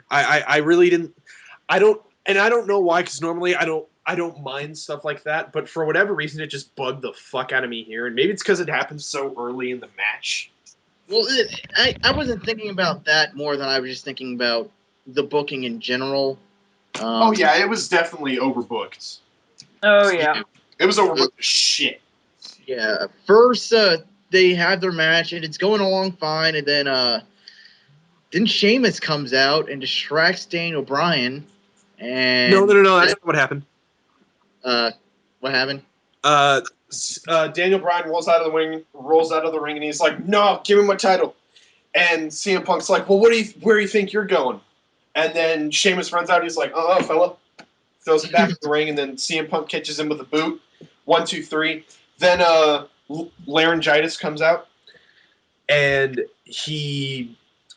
I really didn't. I don't know why, because normally I don't mind stuff like that, but for whatever reason it just bugged the fuck out of me here, and maybe it's because it happened so early in the match. Well, I wasn't thinking about that more than I was just thinking about the booking in general. Oh yeah, it was definitely overbooked. Oh yeah, it was overbooked. Shit. Yeah, first they have their match and it's going along fine, and then Sheamus comes out and distracts Daniel Bryan. And no, that's not what happened. What happened? Daniel Bryan rolls out of the ring, and he's like, "No, give me my title." And CM Punk's like, "Well, where do you think you're going?" And then Sheamus runs out. He's like, fella," throws it back in the ring, and then CM Punk catches him with a boot. 1, 2, 3. Then laryngitis comes out, and he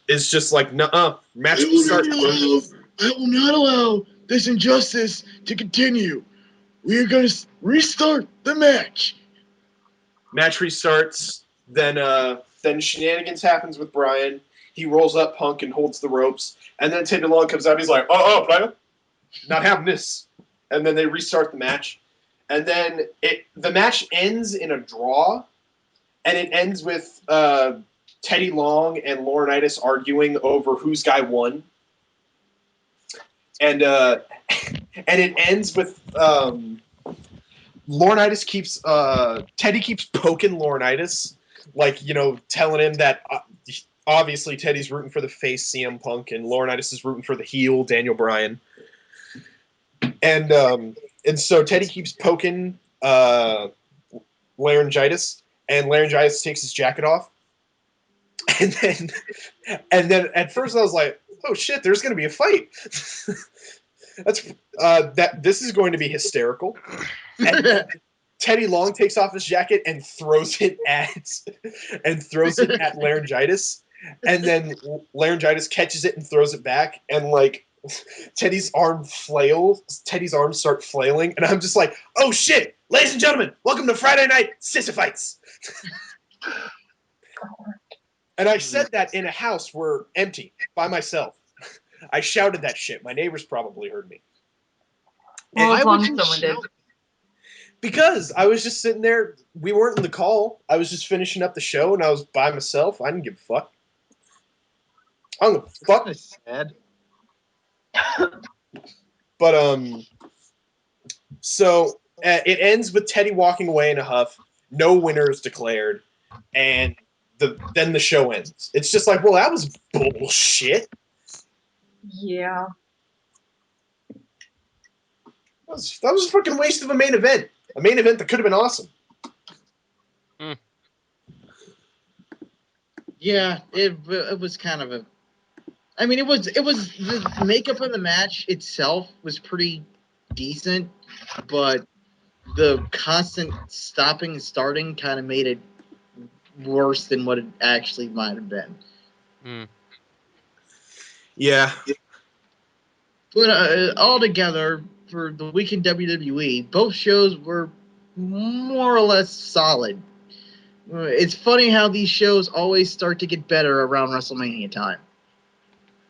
is just like, "Nuh-uh, match will start." I will not allow this injustice to continue. We are going to restart the match. Match restarts. Then shenanigans happens with Bryan. He rolls up Punk and holds the ropes. And then Teddy Long comes out. He's like, player, not having this. And then they restart the match. And then the match ends in a draw. And it ends with Teddy Long and Laurinaitis arguing over whose guy won. And it ends with Laurinaitis Teddy keeps poking Laurinaitis, like, you know, telling him that obviously Teddy's rooting for the face CM Punk and Laurinaitis is rooting for the heel Daniel Bryan. And so Teddy keeps poking Laryngitis, and Laryngitis takes his jacket off. And then at first I was like, "Oh shit, there's going to be a fight." This is going to be hysterical. And Teddy Long takes off his jacket and throws it at Laryngitis, and then Laryngitis catches it and throws it back, and like Teddy's arms start flailing, and I'm just like, "Oh shit, ladies and gentlemen, welcome to Friday Night Sissy Fights." And I said that in a house where empty by myself. I shouted that shit. My neighbors probably heard me. well, as long as someone did. Because I was just sitting there. We weren't in the call. I was just finishing up the show, and I was by myself. I didn't give a fuck. I don't give a fuck. That's sad. But so it ends with Teddy walking away in a huff. No winner is declared, and then the show ends. It's just like, well, that was bullshit. Yeah. That was a fucking waste of a main event. A main event that could have been awesome. Yeah, it was kind of a. I mean, it was the makeup of the match itself was pretty decent, but the constant stopping and starting kind of made it worse than what it actually might have been. Yeah. But altogether, for the week in WWE, both shows were more or less solid. It's funny how these shows always start to get better around WrestleMania time.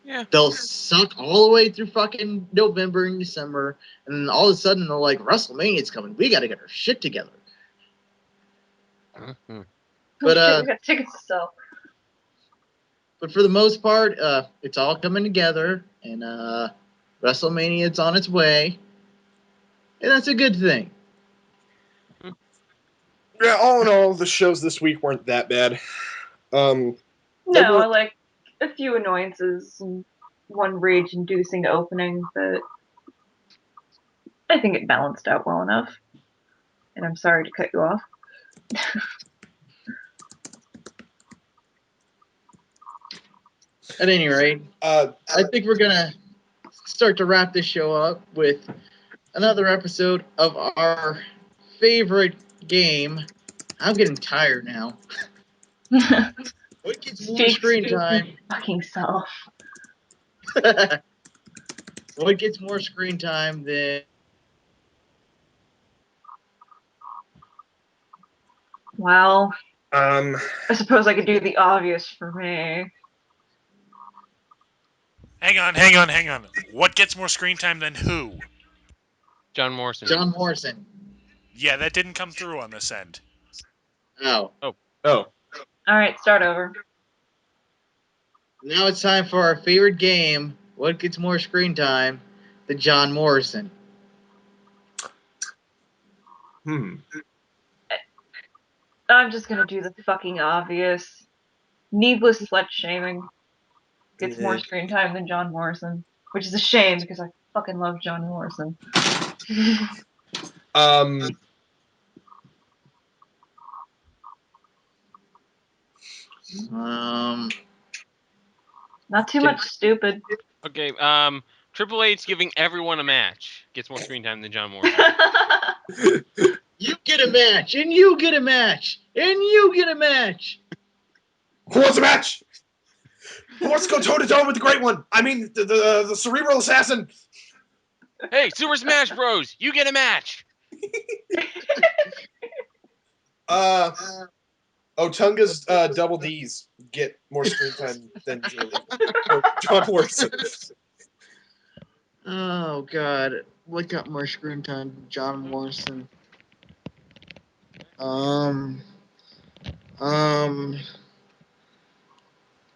Yeah. They'll suck all the way through fucking November and December, and then all of a sudden they're like, WrestleMania's coming. We got to get our shit together. But we got tickets to sell. But for the most part, it's all coming together, and WrestleMania's on its way, and that's a good thing. Yeah, all in all, the shows this week weren't that bad. No, like a few annoyances and one rage-inducing opening, but I think it balanced out well enough. And I'm sorry to cut you off. At any rate, I think we're gonna start to wrap this show up with another episode of our favorite game. I'm getting tired now. What gets more screen time? Fucking self. What gets more screen time than? Well, I suppose I could do the obvious for me. Hang on. What gets more screen time than who? John Morrison. John Morrison. Yeah, that didn't come through on this end. Oh. All right, start over. Now it's time for our favorite game. What gets more screen time than John Morrison? I'm just gonna do the fucking obvious. Needless slut shaming gets more screen time than John Morrison, which is a shame because I fucking love John Morrison. Not too much stupid. Okay, Triple H giving everyone a match gets more screen time than John Morrison. You get a match, and you get a match, and you get a match. Who wants a match? Who wants to go toe to toe with the great one? I mean, the cerebral assassin. Hey, Super Smash Bros. You get a match. Otunga's double D's get more screen time than John Morrison. Oh God, what got more screen time than John Morrison?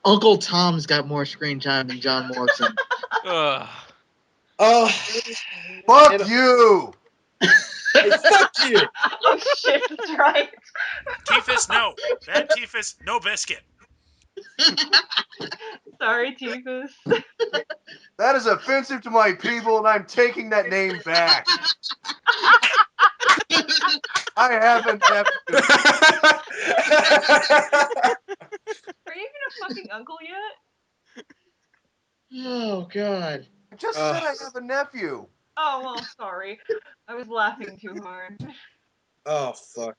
Uncle Tom's got more screen time than John Morrison. Fuck you! Hey, fuck you! Oh shit, that's right. Tiefus, no. Bad Tiefus, no biscuit. Sorry, Tiefus. That is offensive to my people, and I'm taking that name back. I haven't. Are you even a fucking uncle yet? Oh God. I just said I have a nephew. Oh, well, sorry. I was laughing too hard. Oh, fuck.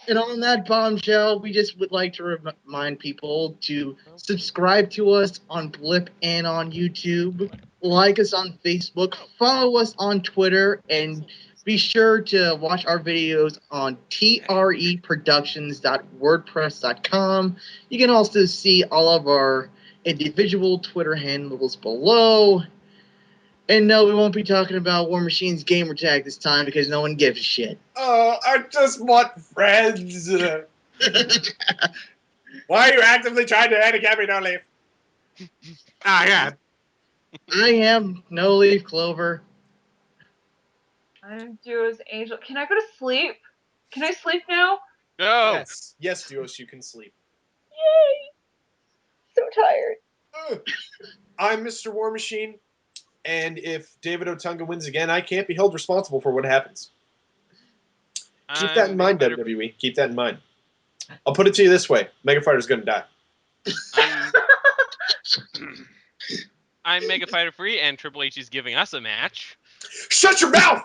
And on that bombshell, we just would like to remind people to subscribe to us on Blip and on YouTube, like us on Facebook, follow us on Twitter, and be sure to watch our videos on treproductions.wordpress.com. You can also see all of our individual Twitter handles below. And no, we won't be talking about War Machine's gamer tag this time because no one gives a shit. Oh, I just want friends. Why are you actively trying to handicap me, No Leaf? Yeah. I am No Leaf Clover. I'm Duo's angel. Can I go to sleep? Can I sleep now? No. Yes, Duos, you can sleep. Yay! So tired. I'm Mr. War Machine, and if David Otunga wins again, I can't be held responsible for what happens. Keep that in mind, WWE. Keep that in mind. I'll put it to you this way: Mega Fighter's gonna die. I'm Mega Fighter Free, and Triple H is giving us a match. Shut your mouth!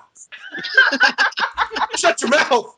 Shut your mouth!